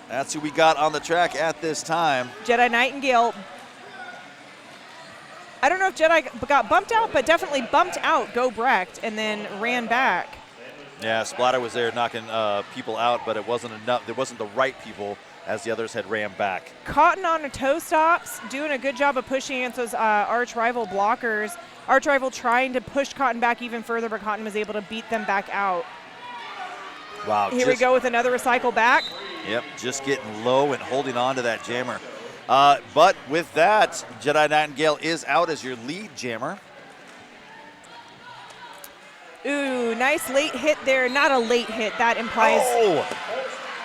That's who we got on the track at this time. Jedi Nightingale. I don't know if Jedi got bumped out, but definitely bumped out Go Brecht and then ran back. Yeah, Splatter was there knocking people out, but it wasn't enough. There wasn't the right people as the others had ran back. Cotton on a toe stops, doing a good job of pushing against those Arch Rival blockers. Arch Rival trying to push Cotton back even further, but Cotton was able to beat them back out. Wow. Here we go with another recycle back. Yep, just getting low and holding on to that jammer. But with that, Jedi Nightingale is out as your lead jammer. Ooh, nice late hit there. Not a late hit. That implies... Oh,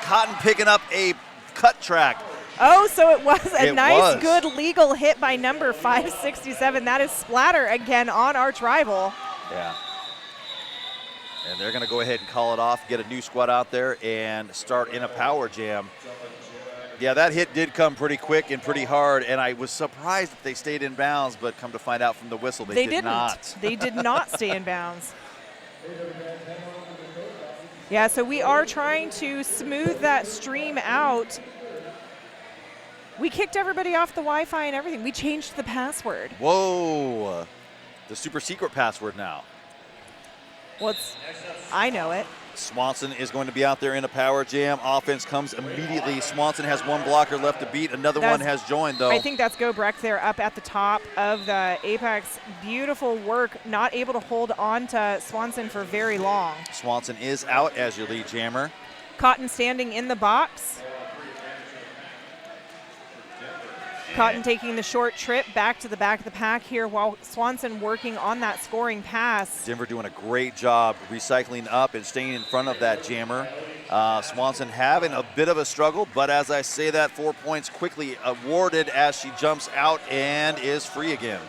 Cotton picking up a cut track. Oh, so it was a nice, good legal hit by number 567. That is Splatter again on Arch Rival. Yeah. And they're going to go ahead and call it off, get a new squad out there, and start in a power jam. Yeah, that hit did come pretty quick and pretty hard, and I was surprised that they stayed in bounds, but come to find out from the whistle, they did not. They did not stay in bounds. Yeah, so we are trying to smooth that stream out. We kicked everybody off the Wi-Fi and everything. We changed the password. Whoa, the super secret password now. Well, I know it. Swanson is going to be out there in a power jam. Offense comes immediately. Swanson has one blocker left to beat. Another one has joined, though. I think that's Go Brecht there up at the top of the apex. Beautiful work. Not able to hold on to Swanson for very long. Swanson is out as your lead jammer. Cotton standing in the box. Cotton taking the short trip back to the back of the pack here while Swanson working on that scoring pass. Denver doing a great job recycling up and staying in front of that jammer. Swanson having a bit of a struggle, but as I say that, 4 points quickly awarded as she jumps out and is free again.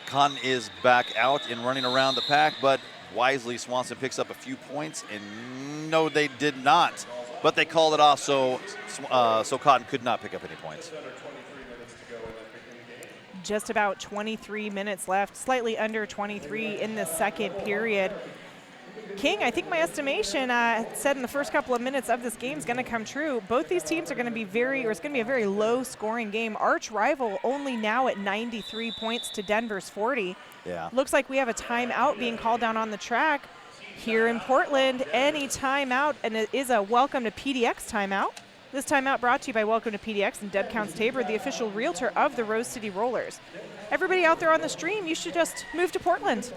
Cotton is back out and running around the pack, but wisely Swanson picks up a few points, and no, they did not. But they called it off, so Cotton could not pick up any points. Just about 23 minutes left, slightly under 23 in the second period. King, I think my estimation said in the first couple of minutes of this game is going to come true. Both these teams are going to be it's going to be a very low scoring game. Arch rival only now at 93 points to Denver's 40. Yeah. Looks like we have a timeout being called down on the track here in Portland. Any timeout, and it is a welcome to PDX timeout. This timeout brought to you by Welcome to PDX and Deb Counts Tabor, the official realtor of the Rose City Rollers. Everybody out there on the stream, you should just move to Portland.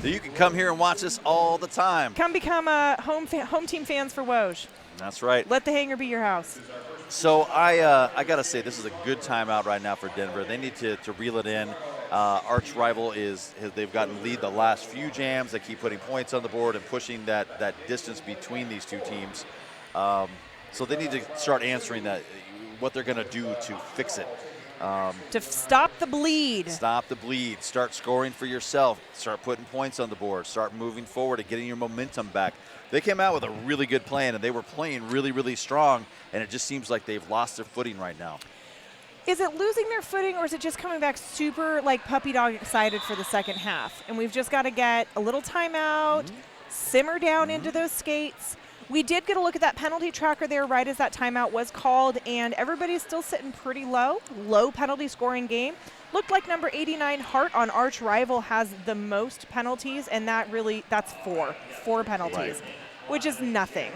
You can come here and watch this all the time. Come become home team fans for Woj. That's right. Let the hangar be your house. So I got to say, this is a good timeout right now for Denver. They need to reel it in. Arch rival they've gotten lead the last few jams. They keep putting points on the board and pushing that distance between these two teams. So they need to start answering what they're going to do to fix it. To stop the bleed. Stop the bleed. Start scoring for yourself. Start putting points on the board. Start moving forward and getting your momentum back. They came out with a really good plan, and they were playing really, really strong, and it just seems like they've lost their footing right now. Is it losing their footing, or is it just coming back super like puppy dog excited for the second half? And we've just got to get a little timeout, simmer down into those skates. We did get a look at that penalty tracker there right as that timeout was called, and everybody's still sitting pretty low penalty scoring game. Looked like number 89 Hart on Arch Rival has the most penalties, and that's four penalties, which is nothing.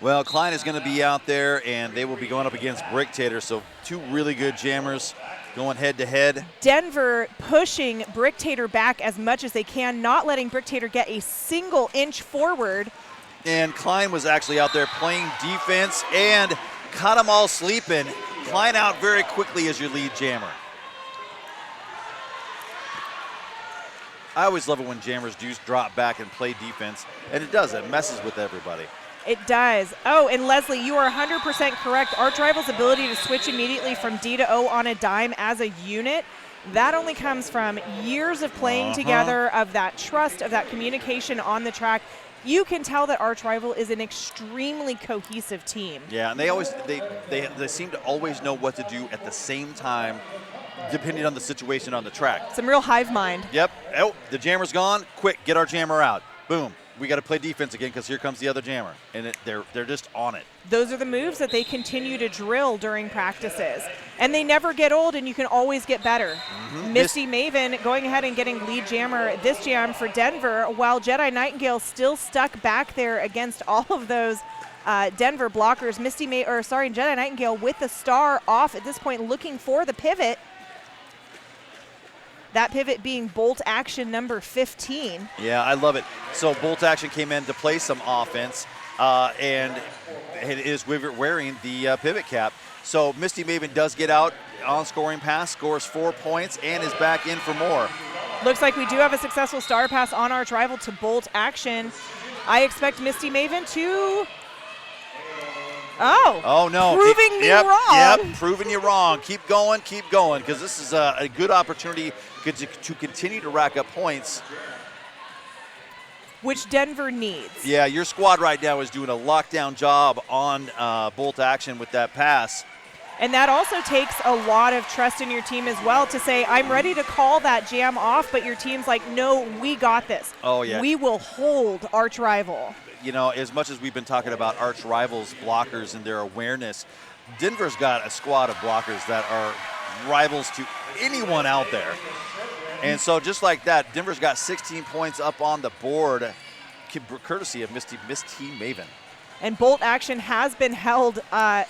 Well, Klein is going to be out there, and they will be going up against Bricktator, so two really good jammers going head to head. Denver pushing Bricktator back as much as they can, not letting Bricktator get a single inch forward. And Klein was actually out there playing defense and caught them all sleeping. Klein out very quickly as your lead jammer. I always love it when jammers do drop back and play defense, and it does. It messes with everybody. It does. Oh, and Leslie, you are 100% correct. Arch Rival's ability to switch immediately from D to O on a dime as a unit, that only comes from years of playing together, of that trust, of that communication on the track. You can tell that Arch Rival is an extremely cohesive team. Yeah, and they seem to always know what to do at the same time, depending on the situation on the track. Some real hive mind. Yep. Oh, the jammer's gone. Quick, get our jammer out. Boom. We got to play defense again because here comes the other jammer, and they're just on it. Those are the moves that they continue to drill during practices, and they never get old, and you can always get better. Misty Maven going ahead and getting lead jammer this jam for Denver, while Jedi Nightingale still stuck back there against all of those Denver blockers. Jedi Nightingale with the star off at this point, looking for the pivot. That pivot being bolt action number 15. Yeah, I love it. So bolt action came in to play some offense, and it is wearing the pivot cap. So Misty Maven does get out on scoring pass, scores 4 points, and is back in for more. Looks like we do have a successful star pass on Arch Rival to bolt action. I expect Misty Maven to... Oh no. Proving me wrong. Yep, proving you wrong. Keep going, because this is a good opportunity to continue to rack up points. Which Denver needs. Yeah, your squad right now is doing a lockdown job on bolt action with that pass. And that also takes a lot of trust in your team as well to say, I'm ready to call that jam off, but your team's like, no, we got this. Oh, yeah. We will hold Arch Rival. You know, as much as we've been talking about Arch Rivals blockers and their awareness, Denver's got a squad of blockers that are rivals to anyone out there. And so just like that, Denver's got 16 points up on the board, courtesy of Misty Maven. And bolt action has been held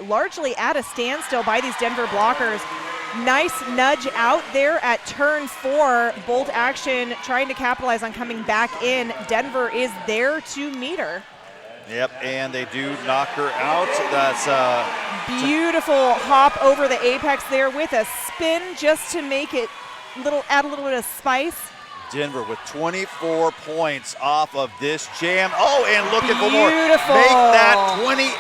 largely at a standstill by these Denver blockers. Nice nudge out there at turn 4. Bolt action trying to capitalize on coming back in. Denver is there to meet her. Yep, and they do knock her out. That's beautiful hop over the apex there with a spin just to make it add a little bit of spice. Denver with 24 points off of this jam. Oh, and looking for more. Beautiful. Make that 28.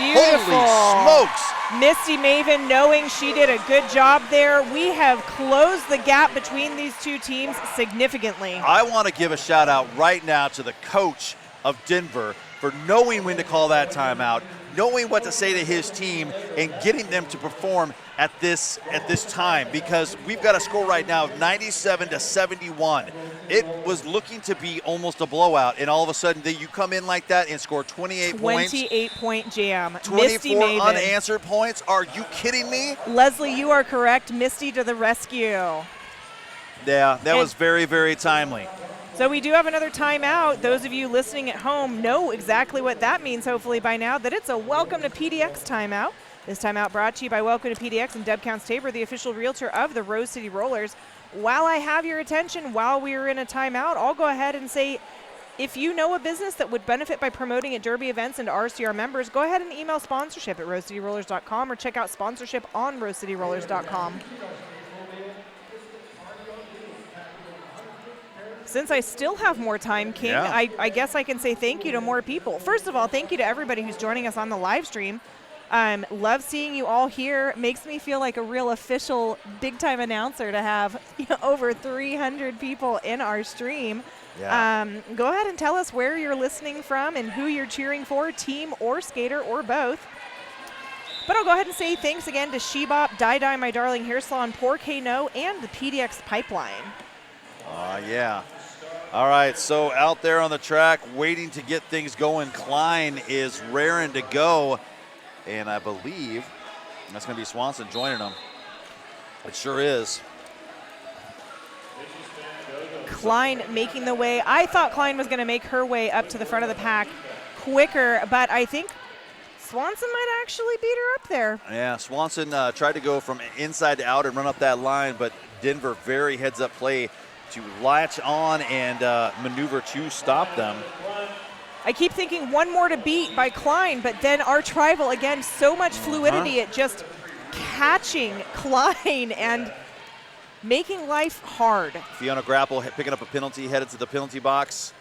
Beautiful. Holy smokes. Misty Maven knowing she did a good job there. We have closed the gap between these two teams significantly. I want to give a shout out right now to the coach of Denver for knowing when to call that timeout, knowing what to say to his team, and getting them to perform at this time, because we've got a score right now of 97-71. It was looking to be almost a blowout, and all of a sudden you come in like that and score 28 points. 28-point jam. 24 unanswered points. Are you kidding me? Leslie, you are correct. Misty to the rescue. Yeah, that was very, very timely. So we do have another timeout. Those of you listening at home know exactly what that means, hopefully by now, that it's a Welcome to PDX timeout. This timeout brought to you by Welcome to PDX and Deb Counts Tabor, the official realtor of the Rose City Rollers. While I have your attention, while we are in a timeout, I'll go ahead and say, if you know a business that would benefit by promoting at Derby events and to RCR members, go ahead and email sponsorship at rosecityrollers.com or check out sponsorship on rosecityrollers.com. Since I still have more time, King, yeah. I guess I can say thank you to more people. First of all, thank you to everybody who's joining us on the live stream. Love seeing you all here. Makes me feel like a real official big-time announcer to have over 300 people in our stream. Yeah. Go ahead and tell us where you're listening from and who you're cheering for, team or skater or both. But I'll go ahead and say thanks again to Shebop, Dye My Darling Hair Salon, Pork No, and the PDX Pipeline. Yeah. All right, so out there on the track, waiting to get things going, Klein is raring to go. And I believe that's going to be Swanson joining them. It sure is. Klein making the way. I thought Klein was going to make her way up to the front of the pack quicker, but I think Swanson might actually beat her up there. Yeah, Swanson tried to go from inside to out and run up that line, but Denver very heads-up play to latch on and maneuver to stop them. I keep thinking one more to beat by Klein, but then Arch Rival, again, so much fluidity at just catching Klein and making life hard. Fiona Grapple picking up a penalty, headed to the penalty box.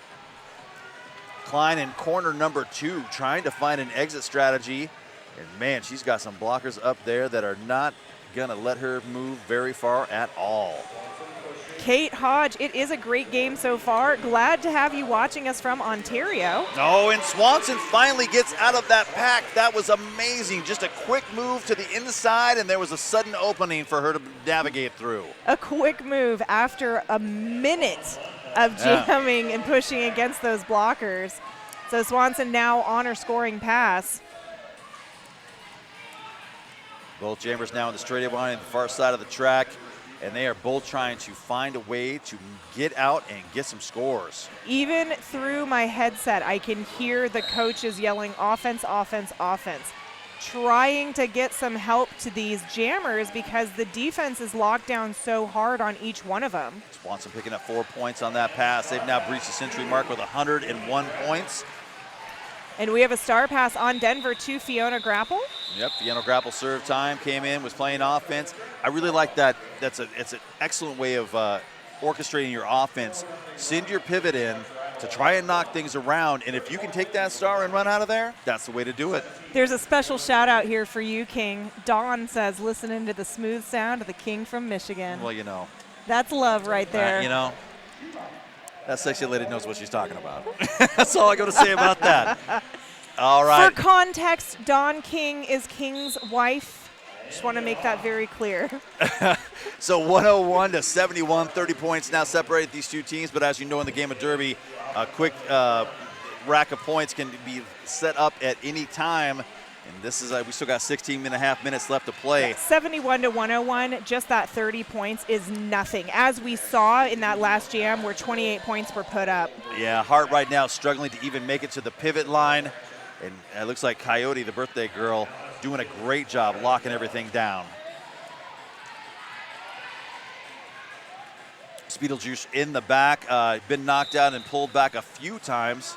Klein in corner number 2, trying to find an exit strategy. And man, she's got some blockers up there that are not gonna let her move very far at all. Kate Hodge, it is a great game so far. Glad to have you watching us from Ontario. Oh, and Swanson finally gets out of that pack. That was amazing. Just a quick move to the inside, and there was a sudden opening for her to navigate through. A quick move after a minute of jamming and pushing against those blockers. So Swanson now on her scoring pass. Both jammers now in the straightaway line on the far side of the track. And they are both trying to find a way to get out and get some scores. Even through my headset, I can hear the coaches yelling offense, offense, offense, trying to get some help to these jammers because the defense is locked down so hard on each one of them. Swanson picking up 4 points on that pass. They've now breached the century mark with 101 points. And we have a star pass on Denver to Fiona Grapple. Yep, Fiona Grapple serve time, came in, was playing offense. I really like that. It's an excellent way of orchestrating your offense. Send your pivot in to try and knock things around, and if you can take that star and run out of there, that's the way to do it. There's a special shout out here for you, King. Dawn says, listening to the smooth sound of the King from Michigan. Well, you know. That's love right there. You know. That sexy lady knows what she's talking about. That's all I got to say about that. All right. For context, Dawn King is King's wife. Just want to make that very clear. So 101-71, 30 points now separate these two teams. But as you know, in the game of Derby, a quick rack of points can be set up at any time. And this is we still got 16.5 minutes left to play. 71-101, just that 30 points is nothing. As we saw in that last jam where 28 points were put up. Yeah, Hart right now struggling to even make it to the pivot line. And it looks like Coyote, the birthday girl, doing a great job locking everything down. Beetlejuice in the back, been knocked out and pulled back a few times.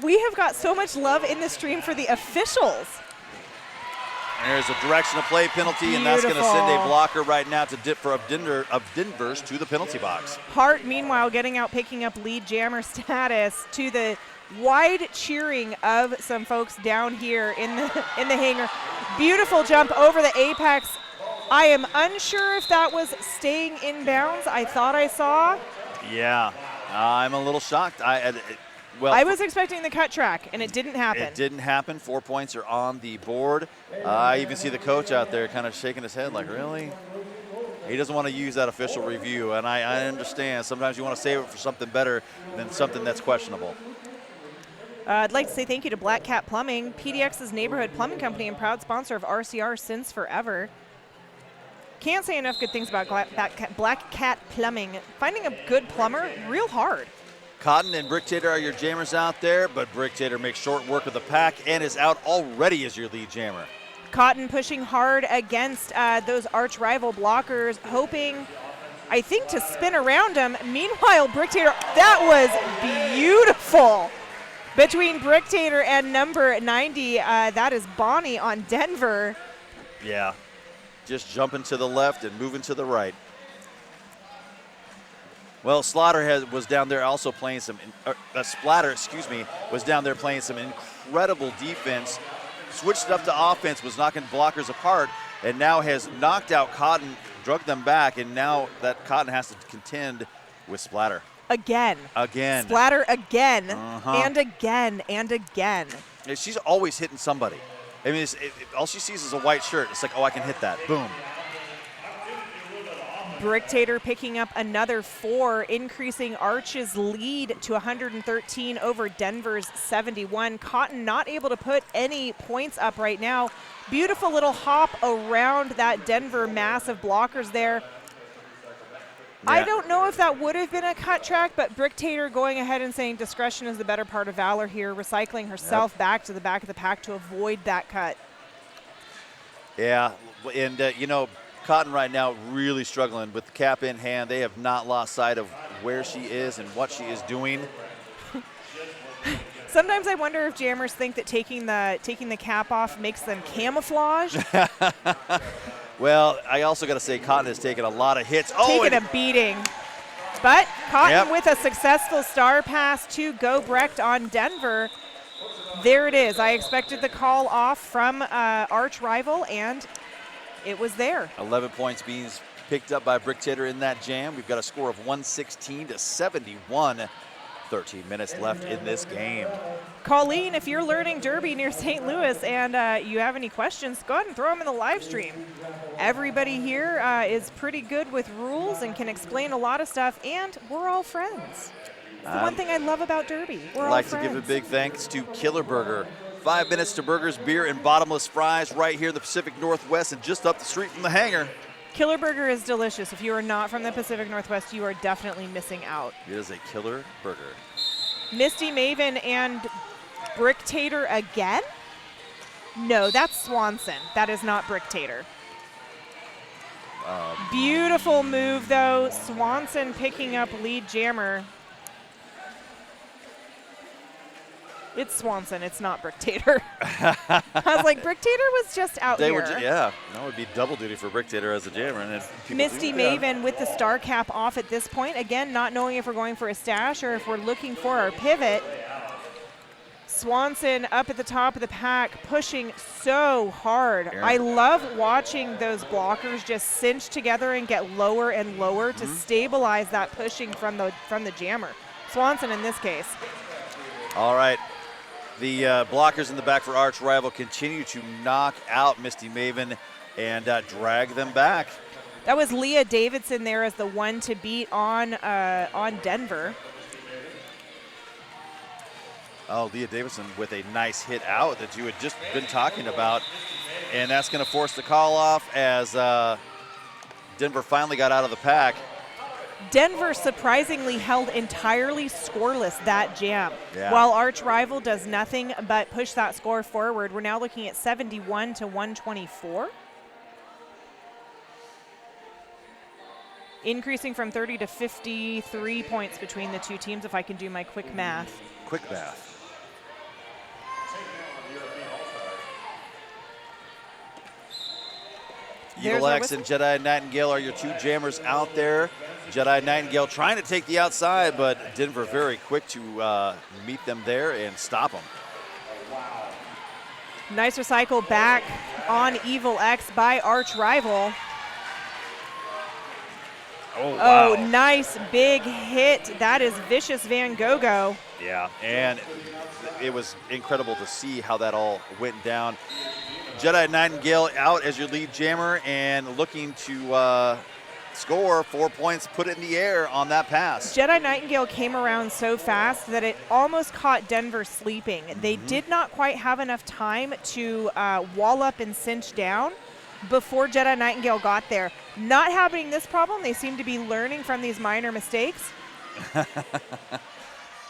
We have got so much love in the stream for the officials. There's a directional play penalty, and that's going to send a blocker right now to Denver's to the penalty box. Hart, meanwhile, getting out, picking up lead jammer status to the wide cheering of some folks down here in the hangar. Beautiful jump over the apex. I am unsure if that was staying in bounds. I thought I saw. Yeah, I'm a little shocked. I was expecting the cut track, and it didn't happen. It didn't happen. 4 points are on the board. I even see the coach out there kind of shaking his head like, really? He doesn't want to use that official review, and I understand. Sometimes you want to save it for something better than something that's questionable. I'd like to say thank you to Black Cat Plumbing, PDX's neighborhood plumbing company and proud sponsor of RCR since forever. Can't say enough good things about Black Cat Plumbing. Finding a good plumber, real hard. Cotton and Bricktator are your jammers out there, but Bricktator makes short work of the pack and is out already as your lead jammer. Cotton pushing hard against those arch rival blockers, hoping, I think, to spin around them. Meanwhile, Bricktator, that was beautiful. Between Bricktator and number 90, that is Bonnie on Denver. Yeah, just jumping to the left and moving to the right. Well, Slaughter was down there also playing some, Splatter, was down there playing some incredible defense. Switched up to offense, was knocking blockers apart, and now has knocked out Cotton, drug them back, and now that Cotton has to contend with Splatter. Again. Splatter again, and again, and again. She's always hitting somebody. I mean, all she sees is a white shirt. It's like, oh, I can hit that. Boom. Bricktator picking up another 4, increasing Arch's lead to 113 over Denver's 71. Cotton not able to put any points up right now. Beautiful little hop around that Denver mass of blockers there. Yeah. I don't know if that would have been a cut track, but Bricktator going ahead and saying discretion is the better part of valor here, recycling herself back to the back of the pack to avoid that cut. Yeah, and Cotton right now really struggling with the cap in hand. They have not lost sight of where she is and what she is doing. Sometimes I wonder if jammers think that taking the cap off makes them camouflage. Well, I also got to say Cotton has taken a lot of hits. Taken a beating. But Cotton with a successful star pass to go Brecht on Denver. There it is. I expected the call off from arch rival, and it was there. 11 points being picked up by Bricktator in that jam. We've got a score of 116 to 71. 13 minutes left in this game. Colleen, if you're learning Derby near St. Louis and you have any questions, go ahead and throw them in the live stream. Everybody here is pretty good with rules and can explain a lot of stuff, and we're all friends. It's the one thing I love about Derby. We're all friends. I'd like to give a big thanks to Killer Burger. 5 minutes to burgers, beer, and bottomless fries right here in the Pacific Northwest and just up the street from the hangar. Killer Burger is delicious. If you are not from the Pacific Northwest, you are definitely missing out. It is a killer burger. Misty Maven and Bricktator again? No, that's Swanson. That is not Bricktator. Beautiful move, though. Swanson picking up lead jammer. It's Swanson. It's not Bricktator. I was like, Bricktator was just out here. That would be double duty for Bricktator as a jammer. And Misty Maven with the star cap off at this point. Again, not knowing if we're going for a stash or if we're looking for our pivot. Swanson up at the top of the pack, pushing so hard. I love watching those blockers just cinch together and get lower and lower to stabilize that pushing from the jammer. Swanson in this case. All right. The blockers in the back for arch rival continue to knock out Misty Maven and drag them back. That was Leah Davidson there as the one to beat on Denver. Oh, Leah Davidson with a nice hit out that you had just been talking about. And that's going to force the call off as Denver finally got out of the pack. Denver surprisingly held entirely scoreless that jam. While arch rival does nothing but push that score forward. We're now looking at 71 to 124. Increasing from 30 to 53 points between the two teams, if I can do my quick math. Quick math. Evil X and Jedi Nightingale are your two jammers out there. Jedi Nightingale trying to take the outside, but Denver very quick to meet them there and stop them. Nice recycle back on Evil X by Arch Rival. Oh, wow. Oh, nice big hit. That is Vicious Van Gogh. Yeah, and it was incredible to see how that all went down. Jedi Nightingale out as your lead jammer and looking to score 4 points, put it in the air on that pass. Jedi Nightingale came around so fast that it almost caught Denver sleeping. They did not quite have enough time to wall up and cinch down before Jedi Nightingale got there. Not having this problem, they seem to be learning from these minor mistakes.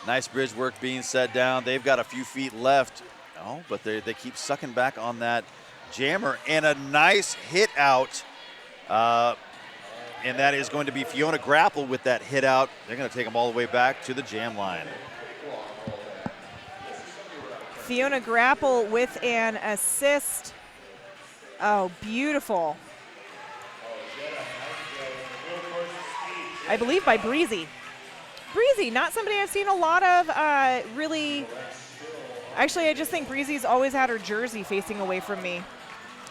Nice bridge work being set down. They've got a few feet left. Oh, but they keep sucking back on that jammer. And a nice hit out. And that is going to be Fiona Grapple with that hit out. They're going to take them all the way back to the jam line. Fiona Grapple with an assist. Oh, beautiful. I believe by Breezy. Breezy, not somebody I've seen a lot of really. Actually, I just think Breezy's always had her jersey facing away from me.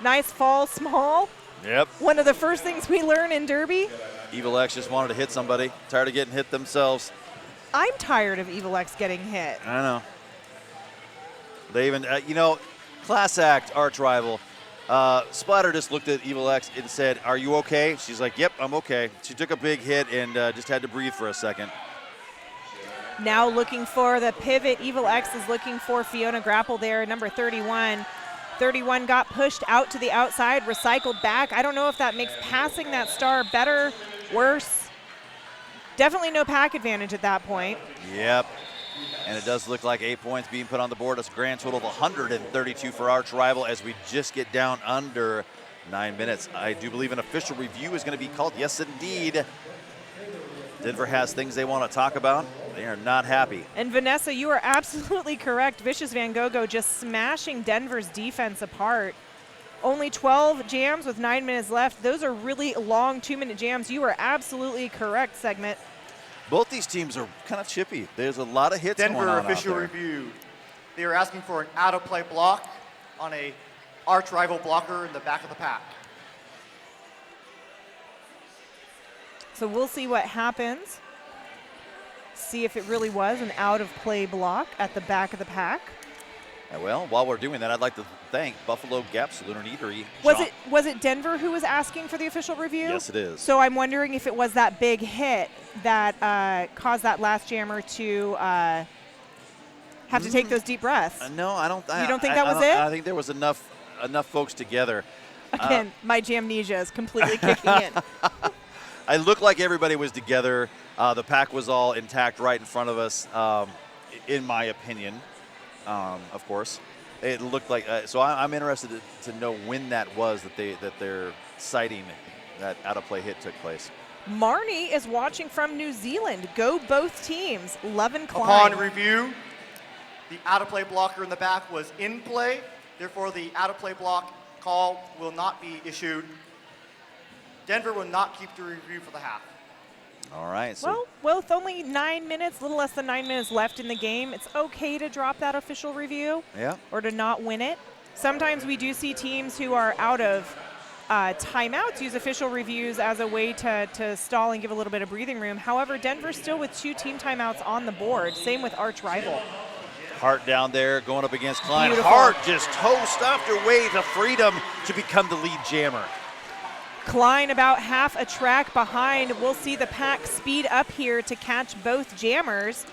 Nice fall small. Yep. One of the first things we learn in Derby. Evil X just wanted to hit somebody. Tired of getting hit themselves. I'm tired of Evil X getting hit. I know. They even, class act, Arch Rival. Splatter just looked at Evil X and said, "Are you okay?" She's like, "Yep, I'm okay." She took a big hit and just had to breathe for a second. Now looking for the pivot. Evil X is looking for Fiona Grapple there, number 31. 31 got pushed out to the outside, recycled back. I don't know if that makes passing that star better, worse. Definitely no pack advantage at that point. Yep. And it does look like 8 points being put on the board. It's a grand total of 132 for Arch Rival as we just get down under 9 minutes. I do believe an official review is going to be called. Yes, indeed. Denver has things they want to talk about. They are not happy. And Vanessa, you are absolutely correct. Vicious Van Gogh just smashing Denver's defense apart. Only 12 jams with 9 minutes left. Those are really long 2-minute jams. You are absolutely correct, Segment. Both these teams are kind of chippy. There's a lot of hits Denver going on official out there. review. They are asking for an out-of-play block on a Arch Rival blocker in the back of the pack. So we'll see what happens. See if it really was an out-of-play block at the back of the pack. Well, while we're doing that, I'd like to thank Buffalo Gap Saloon and Eatery. Was it Denver who was asking for the official review? Yes, it is. So I'm wondering if it was that big hit that caused that last jammer to have to take those deep breaths. No, I don't. You don't think that was it? I think there was enough folks together. Again, my jamnesia is completely kicking in. I looked like everybody was together. The pack was all intact right in front of us, in my opinion, of course. It looked like, so I'm interested to know when that was that they're citing that out-of-play hit took place. Marnie is watching from New Zealand. Go both teams. Love and Klein. Upon review, the out-of-play blocker in the back was in play. Therefore, the out-of-play block call will not be issued. Denver will not keep the review for the half. All right. So Well, with only 9 minutes, a little less than 9 minutes left in the game, it's okay to drop that official review or to not win it. Sometimes we do see teams who are out of timeouts use official reviews as a way to stall and give a little bit of breathing room. However, Denver's still with 2 team timeouts on the board. Same with Arch Rival. Hart down there going up against Klein. Beautiful. Hart just toe-stuffed her way to freedom to become the lead jammer. Klein about half a track behind. We'll see the pack speed up here to catch both jammers.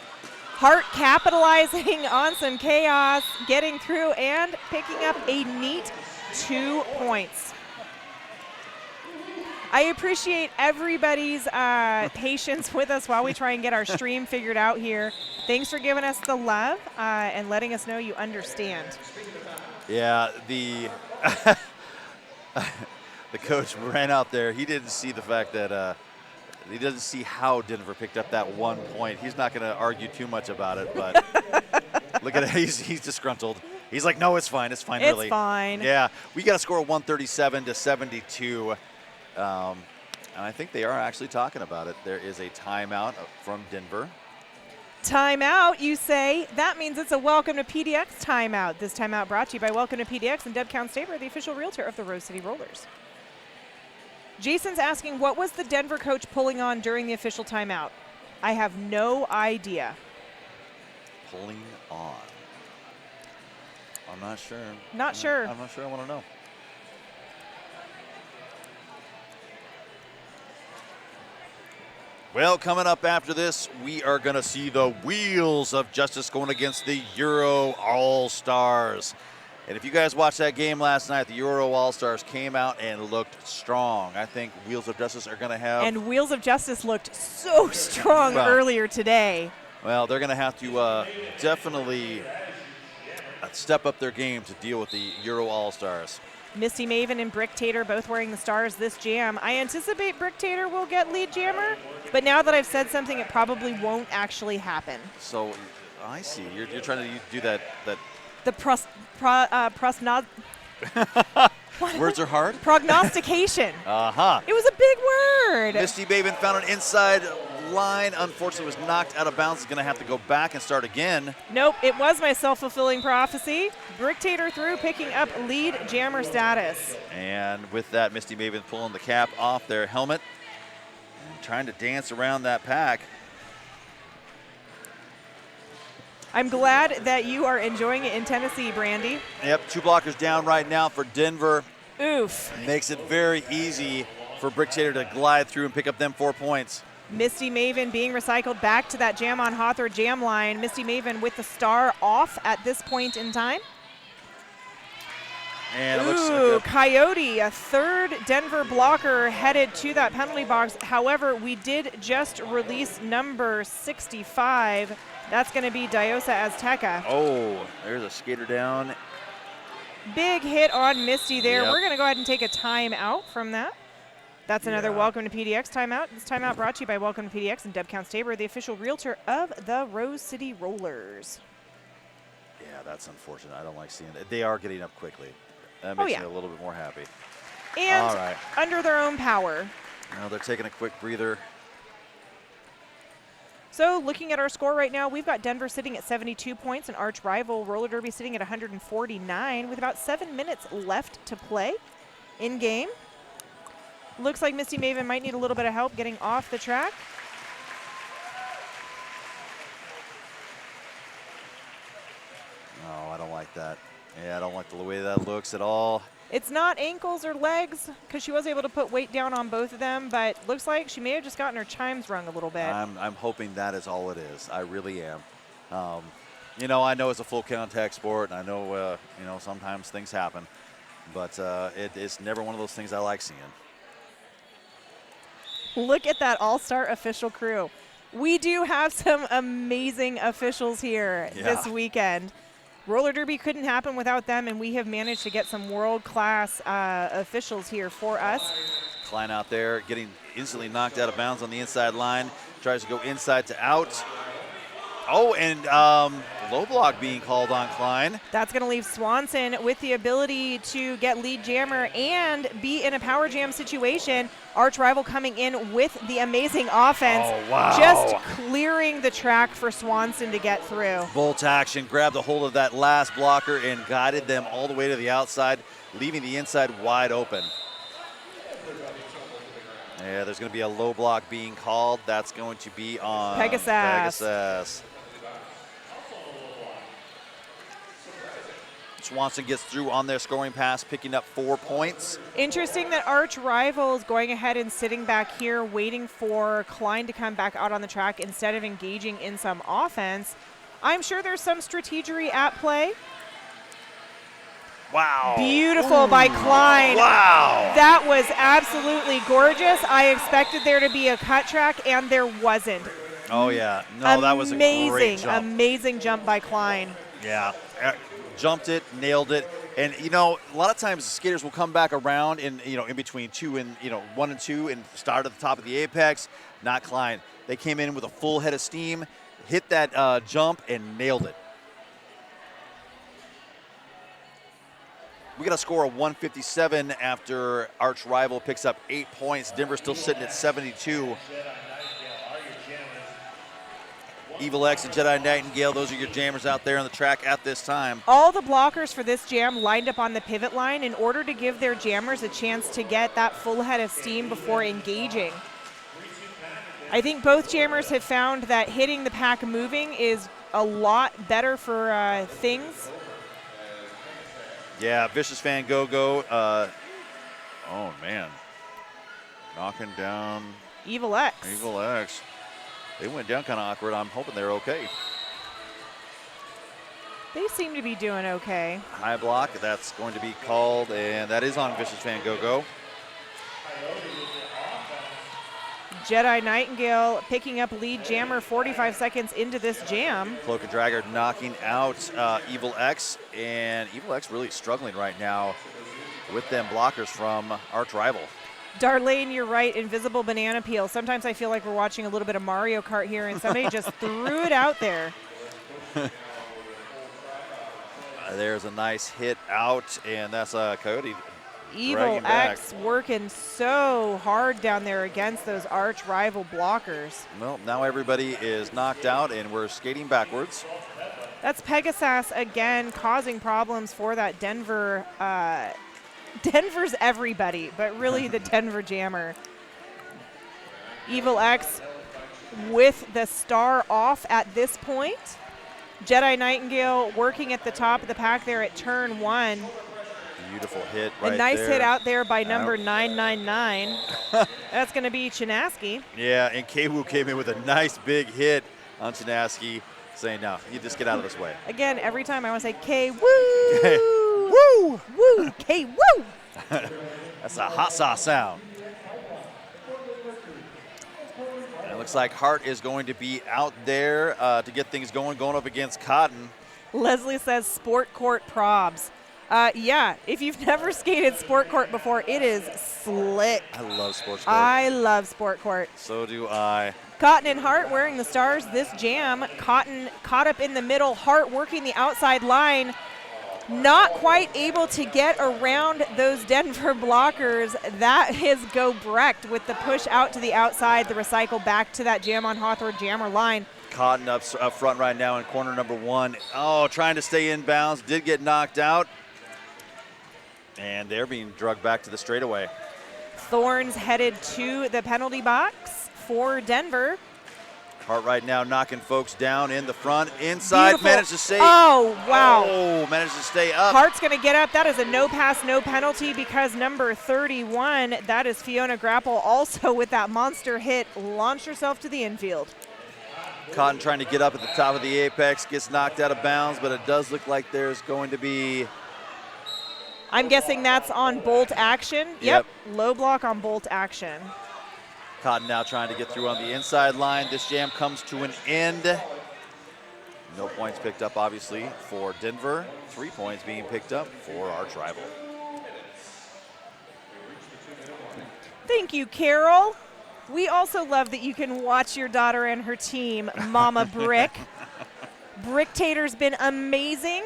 Hart capitalizing on some chaos, getting through and picking up a neat 2 points. I appreciate everybody's patience with us while we try and get our stream figured out here. Thanks for giving us the love and letting us know you understand. Yeah, the coach ran out there. He didn't see the fact that he doesn't see how Denver picked up that 1 point. He's not going to argue too much about it, but look at it. He's disgruntled. He's like, no, it's fine. It's fine, really. It's fine. Yeah, we got to score 137-72. And I think they are actually talking about it. There is a timeout from Denver. Timeout, you say. That means it's a Welcome to PDX timeout. This timeout brought to you by Welcome to PDX and Deb Counts-Tabor, the official realtor of the Rose City Rollers. Jason's asking, what was the Denver coach pulling on during the official timeout? I have no idea. Pulling on. I'm not sure. Not sure. I'm not sure I want to know. Well, coming up after this, we are going to see the Wheels of Justice going against the Euro All-Stars. And if you guys watched that game last night, the Euro All-Stars came out and looked strong. I think Wheels of Justice are going to have... And Wheels of Justice looked so strong earlier today. Well, they're going to have to definitely step up their game to deal with the Euro All-Stars. Misty Maven and Brick Tater both wearing the stars this jam. I anticipate Brick Tater will get lead jammer, but now that I've said something, it probably won't actually happen. So, I see. You're trying to do that. The Words are hard? prognostication. Uh-huh. It was a big word. Misty Maven found an inside line. Unfortunately, was knocked out of bounds. Is going to have to go back and start again. Nope, it was my self-fulfilling prophecy. Brick Tater through, picking up lead jammer status. And with that, Misty Maven pulling the cap off their helmet and trying to dance around that pack. I'm glad that you are enjoying it in Tennessee, Brandy. Yep, 2 blockers down right now for Denver. Oof. Makes it very easy for Brick Tater to glide through and pick up them 4 points. Misty Maven being recycled back to that jam on Hawthorne jam line. Misty Maven with the star off at this point in time. And it Ooh, looks like Coyote, a third Denver blocker headed to that penalty box. However, we did just release number 65. That's going to be Diosa Azteca. oh, there's a skater down. Big hit on Misty there. Yep. We're going to go ahead and take a timeout from that. That's another Yeah. Welcome to PDX timeout. This timeout brought to you by Welcome to PDX and Deb Counts-Tabor, the official realtor of the Rose City Rollers. Yeah, that's unfortunate. I don't like seeing it. They are getting up quickly. That makes me a little bit more happy. And All right. under their own power. Now they're taking a quick breather. So looking at our score right now, we've got Denver sitting at 72 points and arch rival Roller Derby sitting at 149 with about 7 minutes left to play in game. Looks like Misty Maven might need a little bit of help getting off the track. No, I don't like that. Yeah, I don't like the way that looks at all. It's not ankles or legs because she was able to put weight down on both of them, but looks like she may have just gotten her chimes rung a little bit. I'm hoping that is all it is. I really am. You know, I know it's a full contact sport, and I know, you know, sometimes things happen, but it's never one of those things I like seeing. Look at that all-star official crew. We do have some amazing officials here this weekend. Roller Derby couldn't happen without them, and we have managed to get some world-class officials here for us. Klein out there getting instantly knocked out of bounds on the inside line. Tries to go inside to out. Oh, and low block being called on Klein. That's going to leave Swanson with the ability to get lead jammer and be in a power jam situation. Arch rival coming in with the amazing offense. Oh, wow. Just clearing the track for Swanson to get through. Bolt action, grabbed a hold of that last blocker and guided them all the way to the outside, leaving the inside wide open. Yeah, there's going to be a low block being called. That's going to be on Pegasus. Swanson gets through on their scoring pass, picking up 4 points. Interesting that Arch Rival is going ahead and sitting back here waiting for Klein to come back out on the track instead of engaging in some offense. I'm sure there's some strategery at play. Wow. Beautiful by Klein. Wow. That was absolutely gorgeous. I expected there to be a cut track, and there wasn't. Oh, yeah. No, that was a great jump. Amazing jump by Klein. Yeah. Jumped it, nailed it. And, you know, a lot of times skaters will come back around in, you know, in between 1 and 2 and start at the top of the apex. Not Klein. They came in with a full head of steam, hit that jump, and nailed it. We got a score of 157 after Arch Rival picks up 8 points. Denver's still sitting at 72. Evil X and Jedi Nightingale, those are your jammers out there on the track at this time. All the blockers for this jam lined up on the pivot line in order to give their jammers a chance to get that full head of steam before engaging. I think both jammers have found that hitting the pack moving is a lot better for things. Yeah, Vicious Fan Go-Go. Oh, man. Knocking down Evil X. Evil X. They went down kind of awkward. I'm hoping they're okay. They seem to be doing okay. High block, that's going to be called, and that is on Vicious Fan Go-Go. Jedi Nightingale picking up lead jammer 45 seconds into this jam. Cloak and Dragger knocking out Evil X, and Evil X really struggling right now with them blockers from Arch Rival. Darlene, you're right, invisible banana peel. Sometimes I feel like we're watching a little bit of Mario Kart here, and somebody just threw it out there. There's a nice hit out, and that's Coyote. Evil X working so hard down there against those Arch Rival blockers. Well, now everybody is knocked out, and we're skating backwards. That's Pegasus again causing problems for that Denver. Denver's everybody, but really the Denver jammer. Evil X with the star off at this point. Jedi Nightingale working at the top of the pack there at turn 1. Beautiful hit right there. A nice hit out there by number 999. That's going to be Chinaski. Yeah, and K-Woo came in with a nice big hit on Chinaski, saying, no, you just get out of this way. Again, every time I want to say K-Woo. Woo! Woo! K-Woo! That's a hot sauce sound. And it looks like Hart is going to be out there to get things going up against Cotton. Leslie says Sport Court probs. Yeah, if you've never skated Sport Court before, it is slick. I love Sports Court. I love Sport Court. So do I. Cotton and Hart wearing the stars this jam. Cotton caught up in the middle. Hart working the outside line. Not quite able to get around those Denver blockers. That is Go Brecht with the push out to the outside, the recycle back to that jam on Hawthorne jammer line. Cotton up front right now in corner number 1. Oh, trying to stay in bounds. Did get knocked out. And they're being drugged back to the straightaway. Thorns headed to the penalty box for Denver. Hart right now knocking folks down in the front. Inside, Beautiful. managed to stay. Oh, wow. Oh, managed to stay up. Hart's going to get up. That is a no pass, no penalty because number 31, that is Fiona Grapple, also with that monster hit, launched herself to the infield. Cotton trying to get up at the top of the apex, gets knocked out of bounds, but it does look like there's going to be... I'm guessing that's on bolt action. Yep. Low block on bolt action. Cotton now trying to get through on the inside line. This jam comes to an end. No points picked up, obviously, for Denver. 3 points being picked up for Arch Rival. Thank you, Carol. We also love that you can watch your daughter and her team, Mama Brick. Bricktator's been amazing.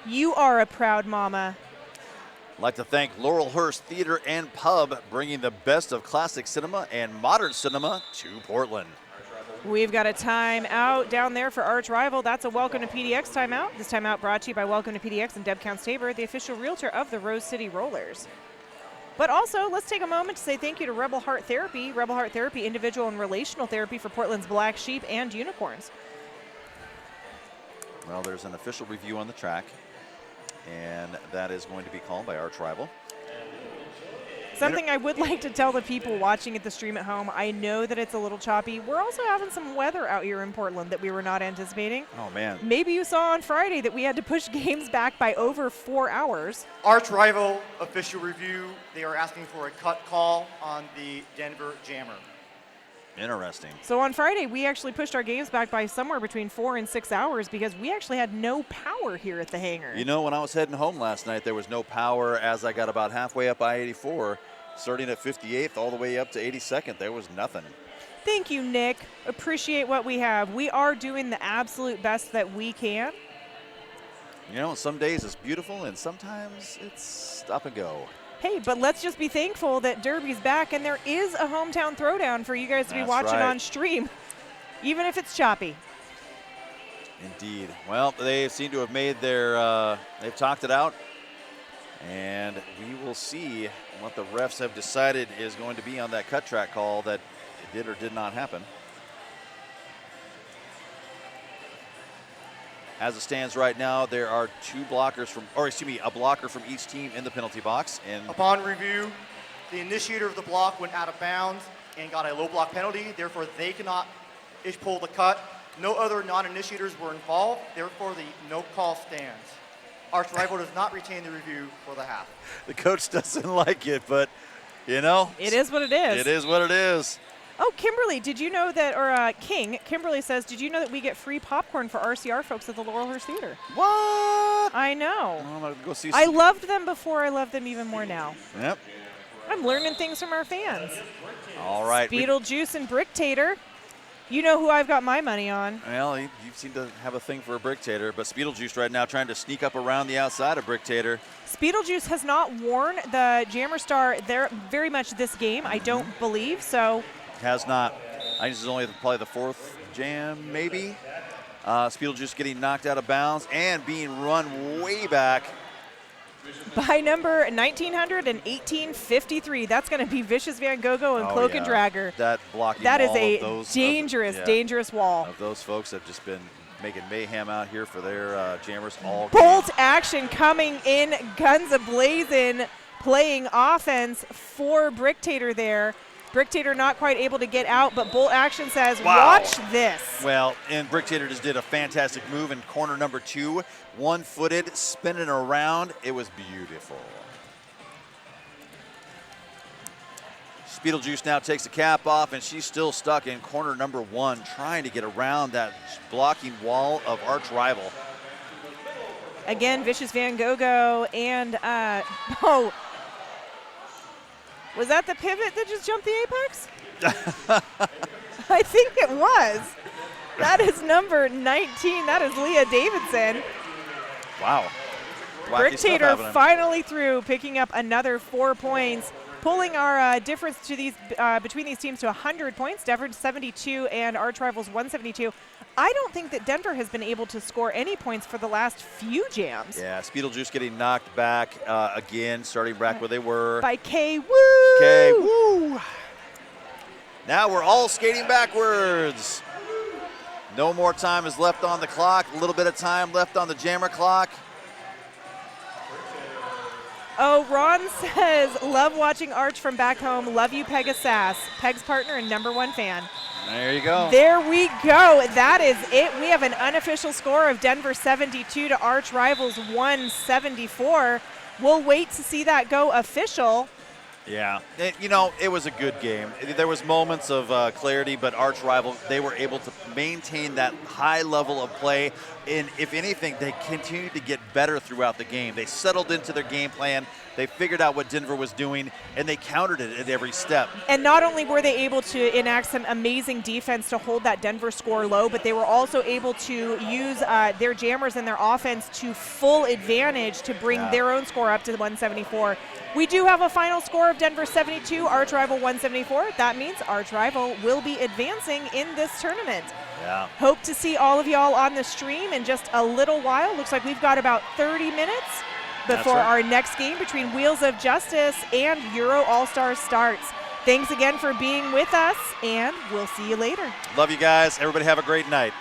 You are a proud mama. I'd like to thank Laurelhurst Theater and Pub, bringing the best of classic cinema and modern cinema to Portland. We've got a timeout down there for Arch Rival. That's a Welcome to PDX timeout. This timeout brought to you by Welcome to PDX and Deb Counts-Tabor, the official realtor of the Rose City Rollers. But also, let's take a moment to say thank you to Rebel Heart Therapy. Rebel Heart Therapy, individual and relational therapy for Portland's Black Sheep and Unicorns. Well, there's an official review on the track, and that is going to be called by Arch Rival. Something I would like to tell the people watching at the stream at home, I know that it's a little choppy. We're also having some weather out here in Portland that we were not anticipating. Oh, man. Maybe you saw on Friday that we had to push games back by over 4 hours. Arch Rival official review. They are asking for a cut call on the Denver Jammer. Interesting. So on Friday, we actually pushed our games back by somewhere between 4 and 6 hours because we actually had no power here at the hangar. You know, when I was heading home last night, there was no power as I got about halfway up I-84, starting at 58th all the way up to 82nd. There was nothing. Thank you, Nick. Appreciate what we have. We are doing the absolute best that we can. You know, some days it's beautiful and sometimes it's stop and go. Hey, but let's just be thankful that Derby's back and there is a hometown throwdown for you guys to be watching on stream. even if it's choppy. Indeed. Well, they seem to have made their, they've talked it out. And we will see what the refs have decided is going to be on that cut track call that it did or did not happen. As it stands right now, there are two blockers from, or excuse me, a blocker from each team in the penalty box. And upon review, the initiator of the block went out of bounds and got a low block penalty. Therefore, they cannot pull the cut. No other non-initiators were involved. Therefore, the no call stands. Arch rival does not retain the review for the half. the coach doesn't like it, but you know. It is what it is. It is what it is. Oh, Kimberly, did you know that, or Kimberly says, did you know that we get free popcorn for RCR folks at the Laurelhurst Theater? What? I know. I'm gonna go see I loved them before. I love them even more now. Yep. I'm learning things from our fans. All right. Beetlejuice and Bricktator. You know who I've got my money on. Well, you seem to have a thing for a Bricktator, but Beetlejuice right now trying to sneak up around the outside of Bricktator. Beetlejuice has not worn the Jammer Star there very much this game, I don't believe, so. Has not. I think this is only probably the fourth jam, maybe. Beetlejuice getting knocked out of bounds and being run way back. By number 1900 and 1853. That's going to be Vicious Van Gogh and Cloak and Dragger. That blocking That is wall a of those, dangerous wall. Of those folks have just been making mayhem out here for their jammers all Bolt game. action coming in, guns a-blazing, playing offense for Bricktator there. Bricktator not quite able to get out, but Bolt action says, watch this. Well, and Bricktator just did a fantastic move in corner number 2, one-footed, spinning around. It was beautiful. Beetlejuice now takes the cap off, and she's still stuck in corner number 1, trying to get around that blocking wall of arch rival. Again, Vicious Van Gogh and, was that the pivot that just jumped the apex? I think it was. That is number 19. That is Leah Davidson. Wow. Bricktator finally through, picking up another 4 points, pulling our difference to these between these teams to 100 points. Denver 72 and Arch Rivals 172. I don't think that Denver has been able to score any points for the last few jams. Yeah, Beetlejuice getting knocked back again, starting back where they were. By K. Woo! K. Woo! Now we're all skating backwards. No more time is left on the clock. A little bit of time left on the jammer clock. Oh, Ron says, love watching Arch from back home. Love you, Pegasus. Peg's partner and #1 fan. There you go. There we go. That is it. We have an unofficial score of Denver 72 to Arch Rivals 174. We'll wait to see that go official. Yeah, it was a good game. There was moments of clarity, but Arch Rival, they were able to maintain that high level of play. And if anything, they continued to get better throughout the game. They settled into their game plan. They figured out what Denver was doing, and they countered it at every step. And not only were they able to enact some amazing defense to hold that Denver score low, but they were also able to use their jammers and their offense to full advantage to bring their own score up to 174. We do have a final score of Denver 72, Arch Rival 174. That means Arch Rival will be advancing in this tournament. Yeah. Hope to see all of y'all on the stream in just a little while. Looks like we've got about 30 minutes before our next game between Wheels of Justice and Euro All-Stars starts. Thanks again for being with us, and we'll see you later. Love you guys. Everybody have a great night.